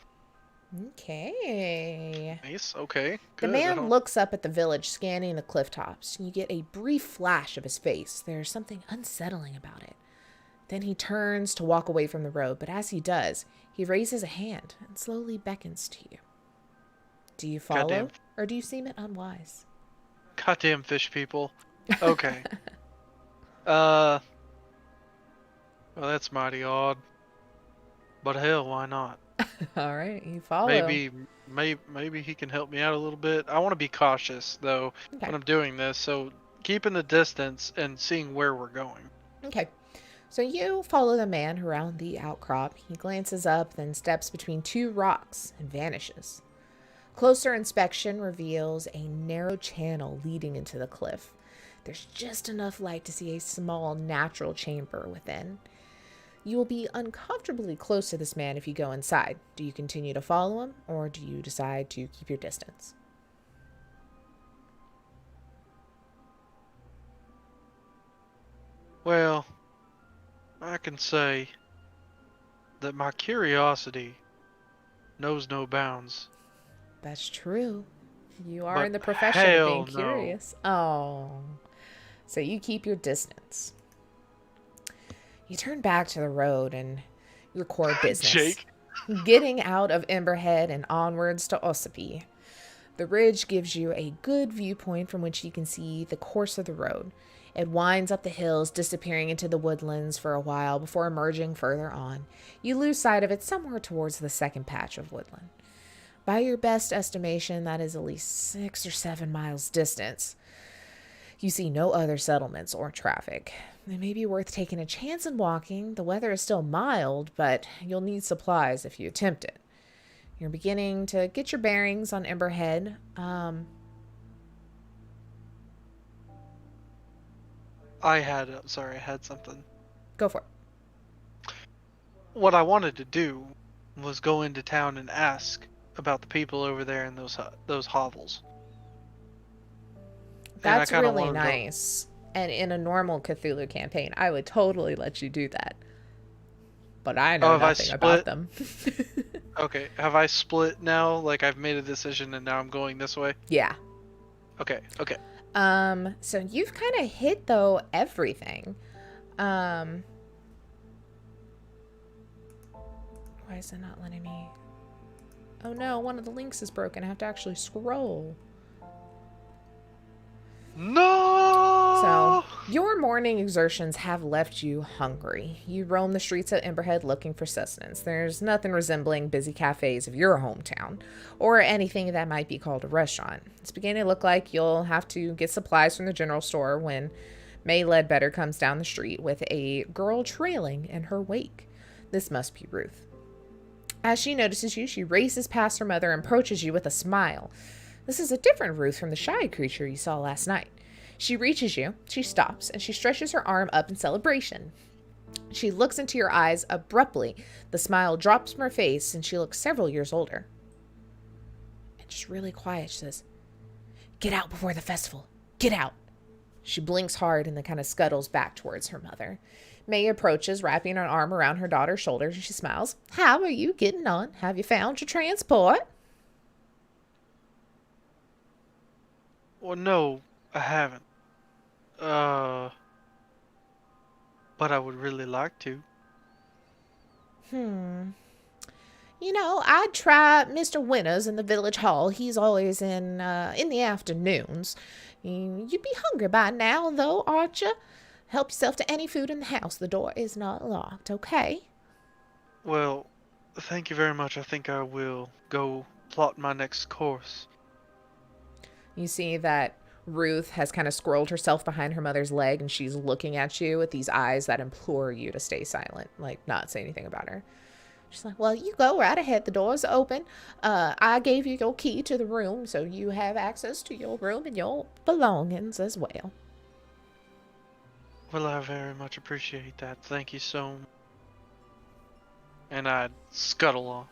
Okay. Nice. Okay. The Good. man looks up at the village, scanning the cliff tops. You get a brief flash of his face. There's something unsettling about it. Then he turns to walk away from the road, but as he does, he raises a hand and slowly beckons to you. Do you follow, Goddamn. or do you seem it unwise? Goddamn fish people. Okay. Well, that's mighty odd. But hell, why not? All right, you follow. Maybe he can help me out a little bit. I want to be cautious though Okay. when I'm doing this, so keeping the distance and seeing where we're going. Okay. So you follow the man around the outcrop. He glances up, then steps between two rocks and vanishes. Closer inspection reveals a narrow channel leading into the cliff. There's just enough light to see a small natural chamber within. You will be uncomfortably close to this man if you go inside. Do you continue to follow him, or do you decide to keep your distance? Well, I can say that my curiosity knows no bounds. That's true. You are But in the profession of being hell no. curious. Oh. So you keep your distance. You turn back to the road and your core business. Jake. Getting out of Emberhead and onwards to Ossipee. The ridge gives you a good viewpoint from which you can see the course of the road. It winds up the hills, disappearing into the woodlands for a while before emerging further on. You lose sight of it somewhere towards the second patch of woodland. By your best estimation, that is at least 6 or 7 miles distance. You see no other settlements or traffic. It may be worth taking a chance in walking. The weather is still mild, but you'll need supplies if you attempt it. You're beginning to get your bearings on Emberhead. I had something. Go for it. What I wanted to do was go into town and ask about the people over there in those hovels. And I That's kinda really wanted to- nice. And in a normal Cthulhu campaign, I would totally let you do that. But I know have I nothing about split? them. Okay, have I split now? Like I've made a decision and now I'm going this way? Yeah. Okay. So you've kind of hit, though, everything. Why is it not letting me? Oh no, one of the links is broken. I have to actually scroll. No! So, your morning exertions have left you hungry. You roam the streets of Emberhead looking for sustenance. There's nothing resembling busy cafes of your hometown, or anything that might be called a restaurant. It's beginning to look like you'll have to get supplies from the general store when May Ledbetter comes down the street with a girl trailing in her wake. This must be Ruth. As she notices you, she races past her mother and approaches you with a smile. This is a different Ruth from the shy creature you saw last night. She reaches you, she stops, and she stretches her arm up in celebration. She looks into your eyes abruptly. The smile drops from her face, and she looks several years older. And just really quiet, she says, "Get out before the festival. Get out." She blinks hard and then kind of scuttles back towards her mother. May approaches, wrapping her arm around her daughter's shoulders, and she smiles. "How are you getting on? Have you found your transport?" Well, no, I haven't. But I would really like to. I'd try Mr. Winters in the village hall. He's always in the afternoons. You'd be hungry by now, though, aren't you? Help yourself to any food in the house. The door is not locked, okay? Well, thank you very much. I think I will go plot my next course. You see that Ruth has kind of scrolled herself behind her mother's leg, and she's looking at you with these eyes that implore you to stay silent, like not say anything about her. She's like, "Well, you go right ahead. The door's open. I gave you your key to the room, so you have access to your room and your belongings as well." Well, I very much appreciate that. Thank you so much. And I'd scuttle off.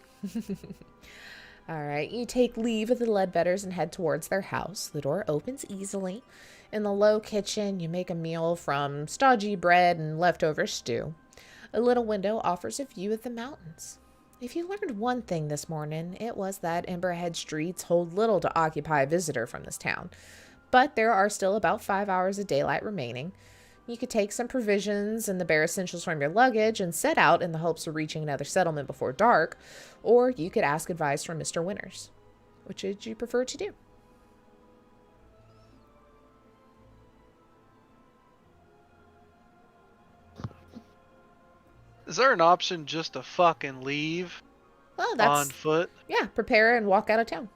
All right, you take leave of the Ledbetters and head towards their house. The door opens easily. In the low kitchen, you make a meal from stodgy bread and leftover stew. A little window offers a view of the mountains. If you learned one thing this morning, it was that Emberhead streets hold little to occupy a visitor from this town. But there are still about 5 hours of daylight remaining. You could take some provisions and the bare essentials from your luggage and set out in the hopes of reaching another settlement before dark, or you could ask advice from Mr. Winters. Which would you prefer to do? Is there an option just to fucking leave Well, on foot? Yeah, prepare and walk out of town.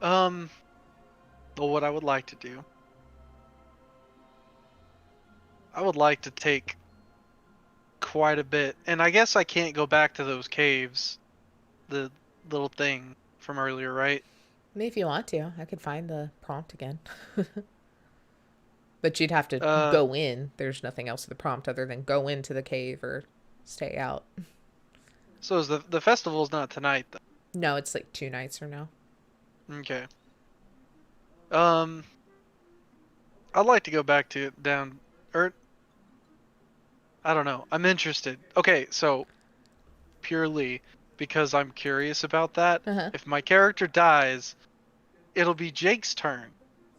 Well, what I would like to do, I would like to take quite a bit, and I guess I can't go back to those caves, the little thing from earlier, right? I mean, if you want to, I could find the prompt again. But you'd have to go in. There's nothing else to the prompt other than go into the cave or stay out. So is the festival's not tonight, though? No, it's like 2 nights from now. Okay. I'd like to go back to down, or I don't know. I'm interested. Okay, so purely because I'm curious about that. Uh-huh. If my character dies, it'll be Jake's turn.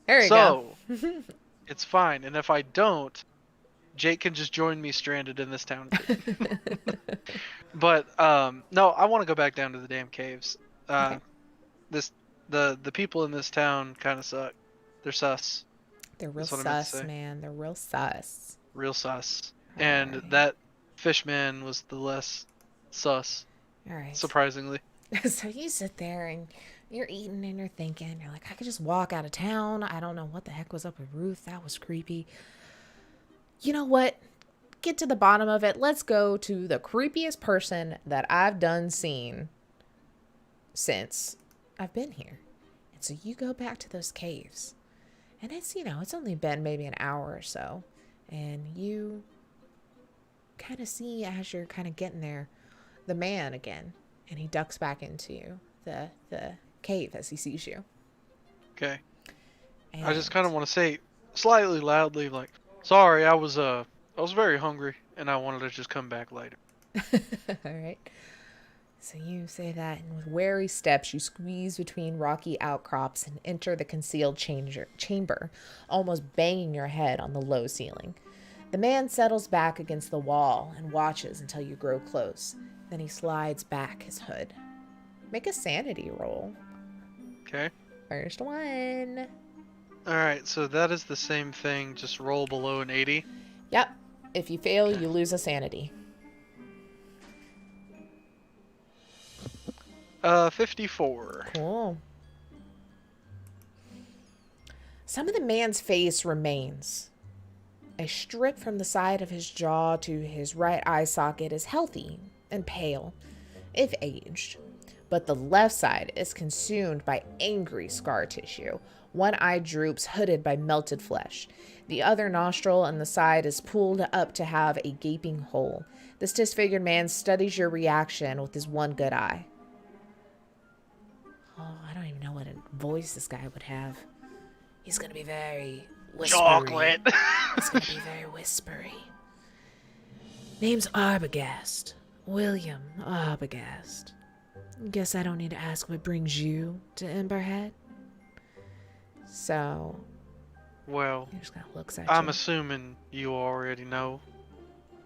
There you go. It's fine. And if I don't, Jake can just join me stranded in this town. But no, I want to go back down to the damn caves. Okay. The people in this town kind of suck. They're sus. They're real sus, man. They're real sus. Real sus. All And right. that fishman was the less sus, All right. surprisingly. So you sit there and you're eating and you're thinking, you're like, I could just walk out of town. I don't know what the heck was up with Ruth. That was creepy. You know what? Get to the bottom of it. Let's go to the creepiest person that I've done seen since I've been here. And so you go back to those caves. And it's only been maybe an hour or so. And you kind of see as you're kind of getting there, the man again. And he ducks back into the cave as he sees you. Okay. And I just kind of want to say slightly loudly, like, sorry, I was very hungry and I wanted to just come back later. All right. So you say that, and with wary steps, you squeeze between rocky outcrops and enter the concealed chamber, almost banging your head on the low ceiling. The man settles back against the wall and watches until you grow close. Then he slides back his hood. Make a sanity roll. Okay. First one. Alright, so that is the same thing, just roll below an 80. Yep. If you fail, Okay. you lose a sanity. 54. Cool. Some of the man's face remains. A strip from the side of his jaw to his right eye socket is healthy and pale, if aged. but the left side is consumed by angry scar tissue. One eye droops, hooded by melted flesh. The other nostril on the side is pulled up to have a gaping hole. This disfigured man studies your reaction with his one good eye. Oh, I don't even know what voice this guy would have. He's going to be very whispery. Chocolate. He's going to be very whispery. Name's Arbogast. William Arbogast. Guess I don't need to ask what brings you to Emberhead. So, Well, he just kind of looks at I'm you. assuming you already know.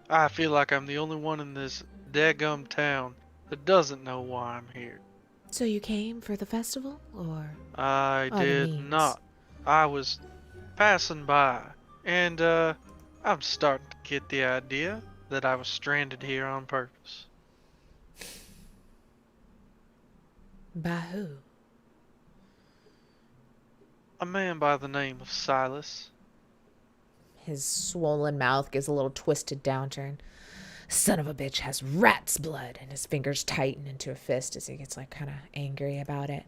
I feel like I'm the only one in this daggum town that doesn't know why I'm here. So you came for the festival, or? I Other did means. not. I was passing by, and I'm starting to get the idea that I was stranded here on purpose. By who? A man by the name of Silas. His swollen mouth gives a little twisted downturn. Son of a bitch has rat's blood, and his fingers tighten into a fist as he gets like kind of angry about it.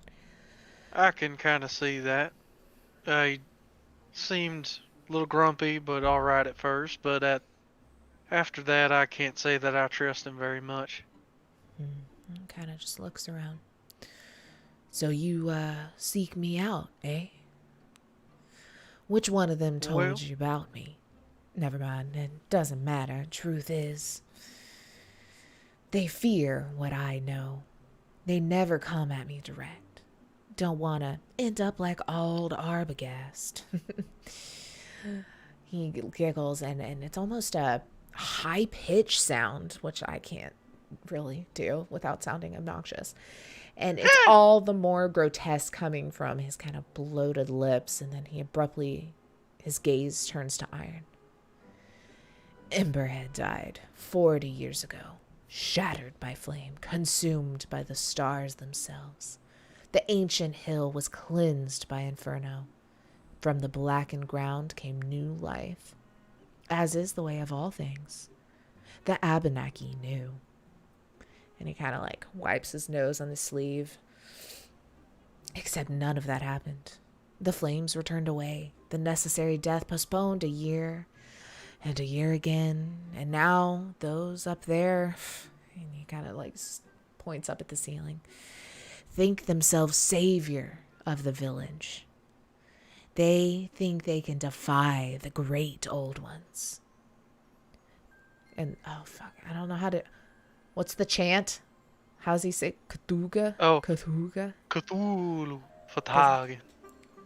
I can kind of see that. He seemed a little grumpy, but alright at first, but after that I can't say that I trust him very much. Kind of just looks around. So you seek me out, eh? Which one of them told Well- you about me? Never mind, it doesn't matter. Truth is, they fear what I know. They never come at me direct. Don't want to end up like old Arbogast. He giggles, and it's almost a high-pitched sound, which I can't really do without sounding obnoxious. And it's all the more grotesque coming from his kind of bloated lips, and then he abruptly, his gaze turns to iron. Emberhead died 40 years ago, shattered by flame, consumed by the stars themselves. The ancient hill was cleansed by inferno. From the blackened ground came new life, as is the way of all things. The Abenaki knew. And he kind of like wipes his nose on the sleeve. Except none of that happened. The flames were turned away. The necessary death postponed a year and a year again. And now those up there, and he kind of like points up at the ceiling, think themselves savior of the village. They think they can defy the great old ones. And, oh fuck, I don't know how to... What's the chant? How's he say? Cthulhu? Oh. Cthulhu? Cthulhu. Fatag.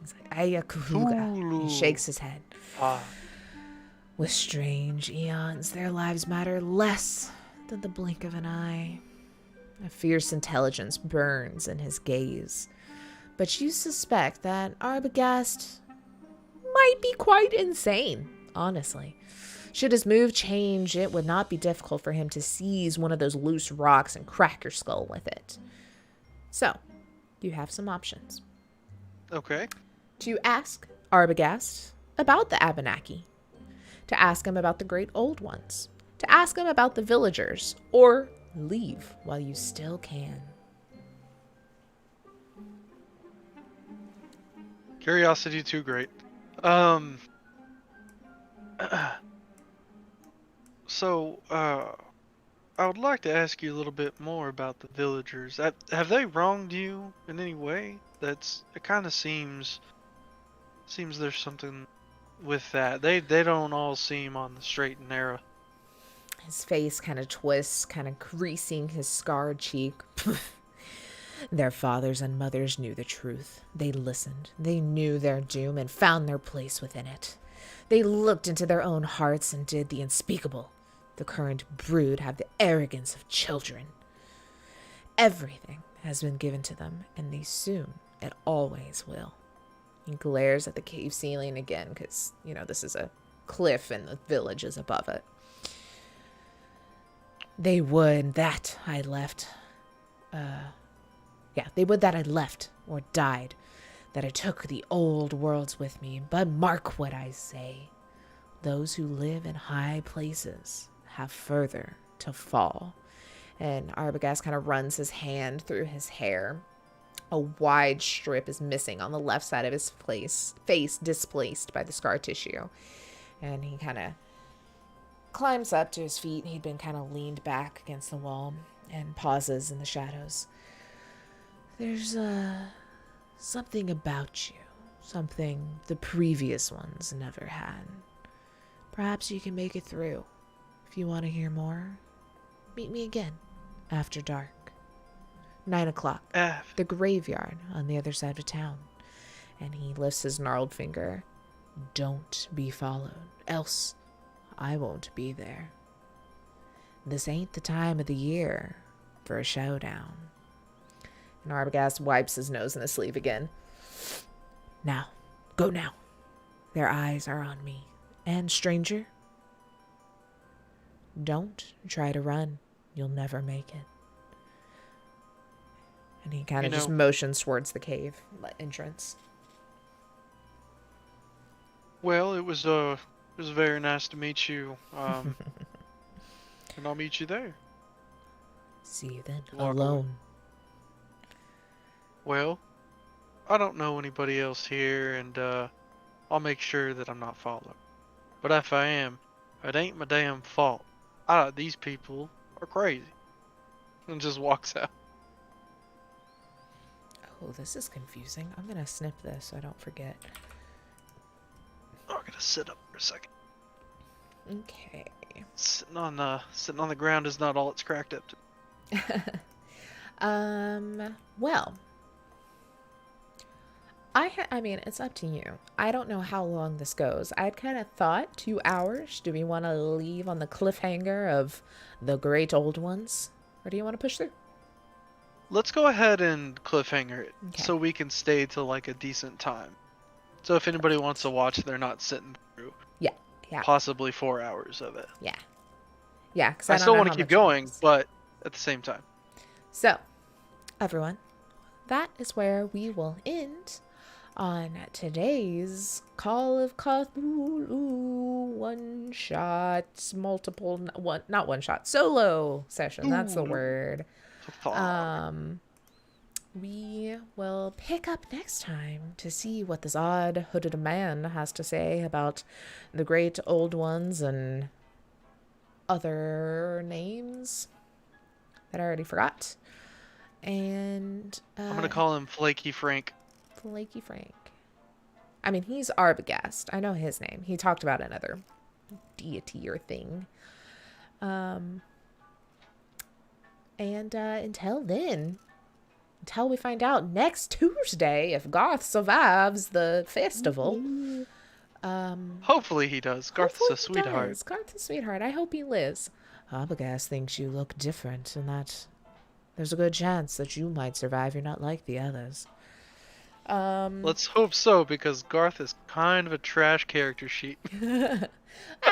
He's like, Aya Cthulhu. Cthulhu. He shakes his head. Ah. With strange eons, their lives matter less than the blink of an eye. A fierce intelligence burns in his gaze. But you suspect that Arbogast might be quite insane, honestly. Should his move change, it would not be difficult for him to seize one of those loose rocks and crack your skull with it. So, you have some options. Okay. To ask Arbogast about the Abenaki. To ask him about the great old ones. To ask him about the villagers. Or leave while you still can. Curiosity too great. So, I would like to ask you a little bit more about the villagers. Have they wronged you in any way? It kind of seems there's something with that. They don't all seem on the straight and narrow. His face kind of twists, kind of creasing his scarred cheek. Their fathers and mothers knew the truth. They listened. They knew their doom and found their place within it. They looked into their own hearts and did the unspeakable. The current brood have the arrogance of children. Everything has been given to them, and they soon and always will. He glares at the cave ceiling again because, this is a cliff and the village is above it. They would that I left. They would that I left or died, that I took the old worlds with me. But mark what I say. Those who live in high places have further to fall, And Arbogast kind of runs his hand through his hair. A wide strip is missing on the left side of his face, displaced by the scar tissue. And he kind of climbs up to his feet. He'd been kind of leaned back against the wall and pauses in the shadows. There's something about you. Something the previous ones never had. Perhaps you can make it through. If you want to hear more, meet me again after dark. 9 o'clock. The graveyard on the other side of town. And he lifts his gnarled finger. Don't be followed, else I won't be there. This ain't the time of the year for a showdown. And Arbogast wipes his nose in his sleeve again. Now, go now. Their eyes are on me. And stranger, don't try to run. You'll never make it. And he kind of just motions towards the cave entrance. Well, it was very nice to meet you. And I'll meet you there. See you then. Alone. Well, I don't know anybody else here, and I'll make sure that I'm not followed. But if I am, it ain't my damn fault. These people are crazy. And just walks out. Oh, this is confusing. I'm going to snip this so I don't forget. I'm going to sit up for a second. Okay. Sitting on the ground is not all it's cracked up to. Well, I mean, it's up to you. I don't know how long this goes. I'd kind of thought 2 hours. Do we want to leave on the cliffhanger of the great old ones? Or do you want to push through? Let's go ahead and cliffhanger it, Okay. so we can stay till like a decent time. So if anybody wants to watch, they're not sitting through Yeah. possibly 4 hours of it. Yeah, because I still want to keep going, but at the same time. So, everyone, that is where we will end on today's Call of Cthulhu solo session. That's the word. We will pick up next time to see what this odd hooded man has to say about the great old ones and other names that I already forgot. And I'm gonna call him Flaky Frank. Flaky Frank. I mean, he's Arbogast. I know his name. He talked about another deity or thing. And until then, until we find out next Tuesday if Garth survives the festival. Hopefully he does. Garth's a sweetheart. Garth's a sweetheart. I hope he lives. Arbogast thinks you look different and that there's a good chance that you might survive. You're not like the others. Let's hope so, because Garth is kind of a trash character sheet. I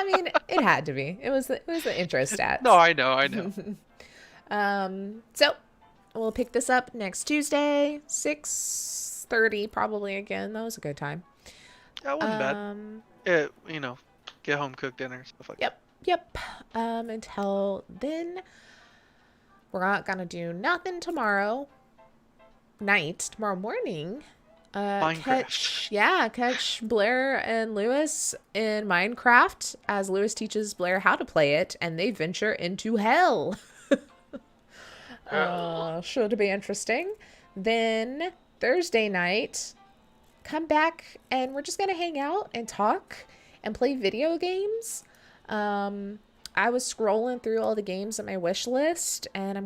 mean, it had to be. It was the intro stats. No, I know. So we'll pick this up next Tuesday, 6:30 probably again. That was a good time. That wasn't bad. Yeah, get home cooked dinner, stuff like that. Yep. Until then, we're not gonna do nothing tomorrow morning. Catch Blair and Lewis in Minecraft as Lewis teaches Blair how to play it, and they venture into hell. Should be interesting. Then Thursday night, come back and we're just gonna hang out and talk and play video games. I was scrolling through all the games on my wish list, and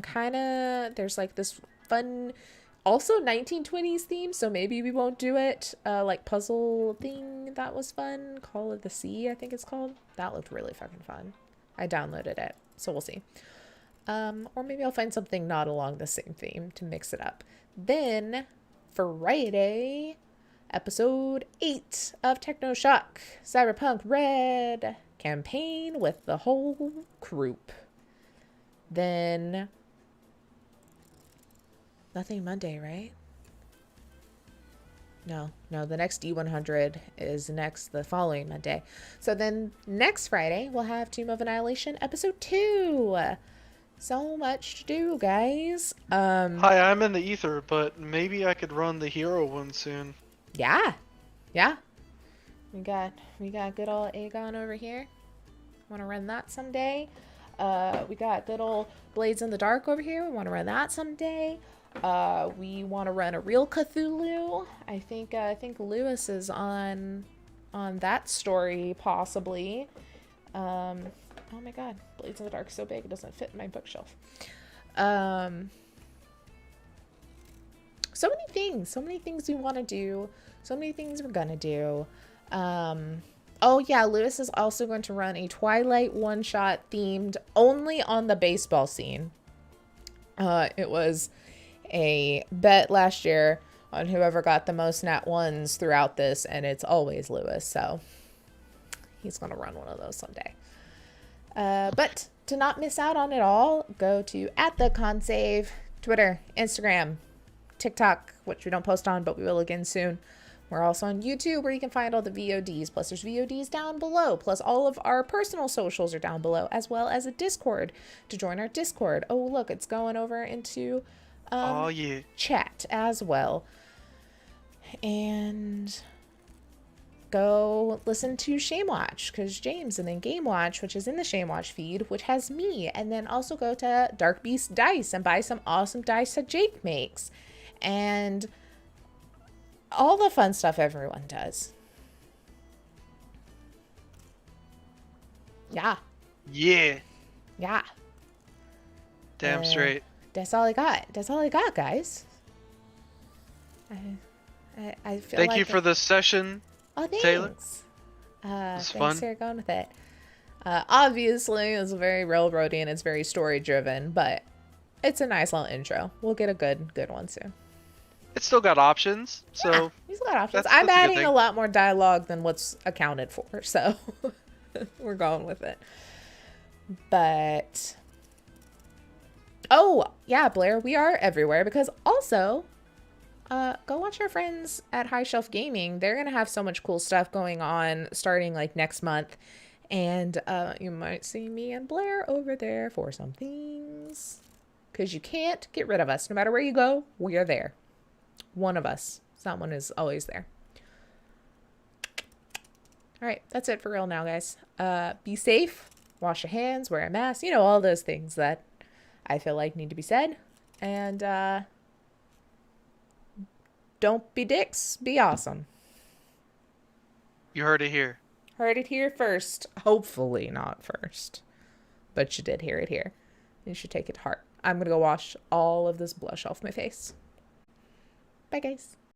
there's like this fun, also 1920s theme, so maybe we won't do it. Like puzzle thing that was fun. Call of the Sea, I think it's called. That looked really fucking fun. I downloaded it, so we'll see. Or maybe I'll find something not along the same theme to mix it up. Then, Friday, episode 8 of Techno Shock, Cyberpunk Red campaign with the whole group. Then, nothing Monday, right? No, the next D100 is the following Monday. So then next Friday, we'll have Tomb of Annihilation episode 2. So much to do, guys. Hi, I'm in the ether, but maybe I could run the hero one soon. Yeah. Yeah. We got good old Aegon over here. Want to run that someday. We got good old Blades in the Dark over here. We want to run that someday. We want to run a real Cthulhu. I think Lewis is on that story possibly. Oh my god, Blades in the Dark is so big it doesn't fit in my bookshelf. So many things we want to do, so many things we're gonna do. Oh yeah, Lewis is also going to run a Twilight one-shot themed only on the baseball scene. It was a bet last year on whoever got the most nat ones throughout this, and it's always Lewis, so he's gonna run one of those someday. But to not miss out on it all, go to @theConSave, Twitter, Instagram, TikTok, which we don't post on, but we will again soon. We're also on YouTube, where you can find all the VODs, plus there's VODs down below, plus all of our personal socials are down below, as well as a Discord to join our Discord. Oh, look, it's going over into Oh yeah. chat as well. And go listen to Shame Watch, because James, and then Game Watch, which is in the Shame Watch feed, which has me. And then also go to Dark Beast Dice and buy some awesome dice that Jake makes. And all the fun stuff everyone does. Yeah. Yeah. Yeah. Damn straight. That's all I got. That's all I got, guys. I feel Thank like you for the session. Oh, thanks. Taylor. Thanks fun. for going with it. Obviously, it's very railroady and it's very story driven, but it's a nice little intro. We'll get a good one soon. It's still got options, so Yeah, he's got options. that's I'm a good adding thing. a lot more dialogue than what's accounted for, so we're going with it. But oh yeah, Blair, we are everywhere, because also go watch our friends at High Shelf Gaming. They're gonna have so much cool stuff going on starting like next month, and you might see me and Blair over there for some things, because you can't get rid of us. No matter where you go, we are there. One of us, someone is always there. All right, that's it for real now, guys. Be safe, wash your hands, wear a mask, you know, all those things that I feel like need to be said. And don't be dicks, be awesome. You heard it here. Heard it here first. Hopefully not first, but you did hear it here. You should take it to heart. I'm gonna go wash all of this blush off my face. Bye, guys.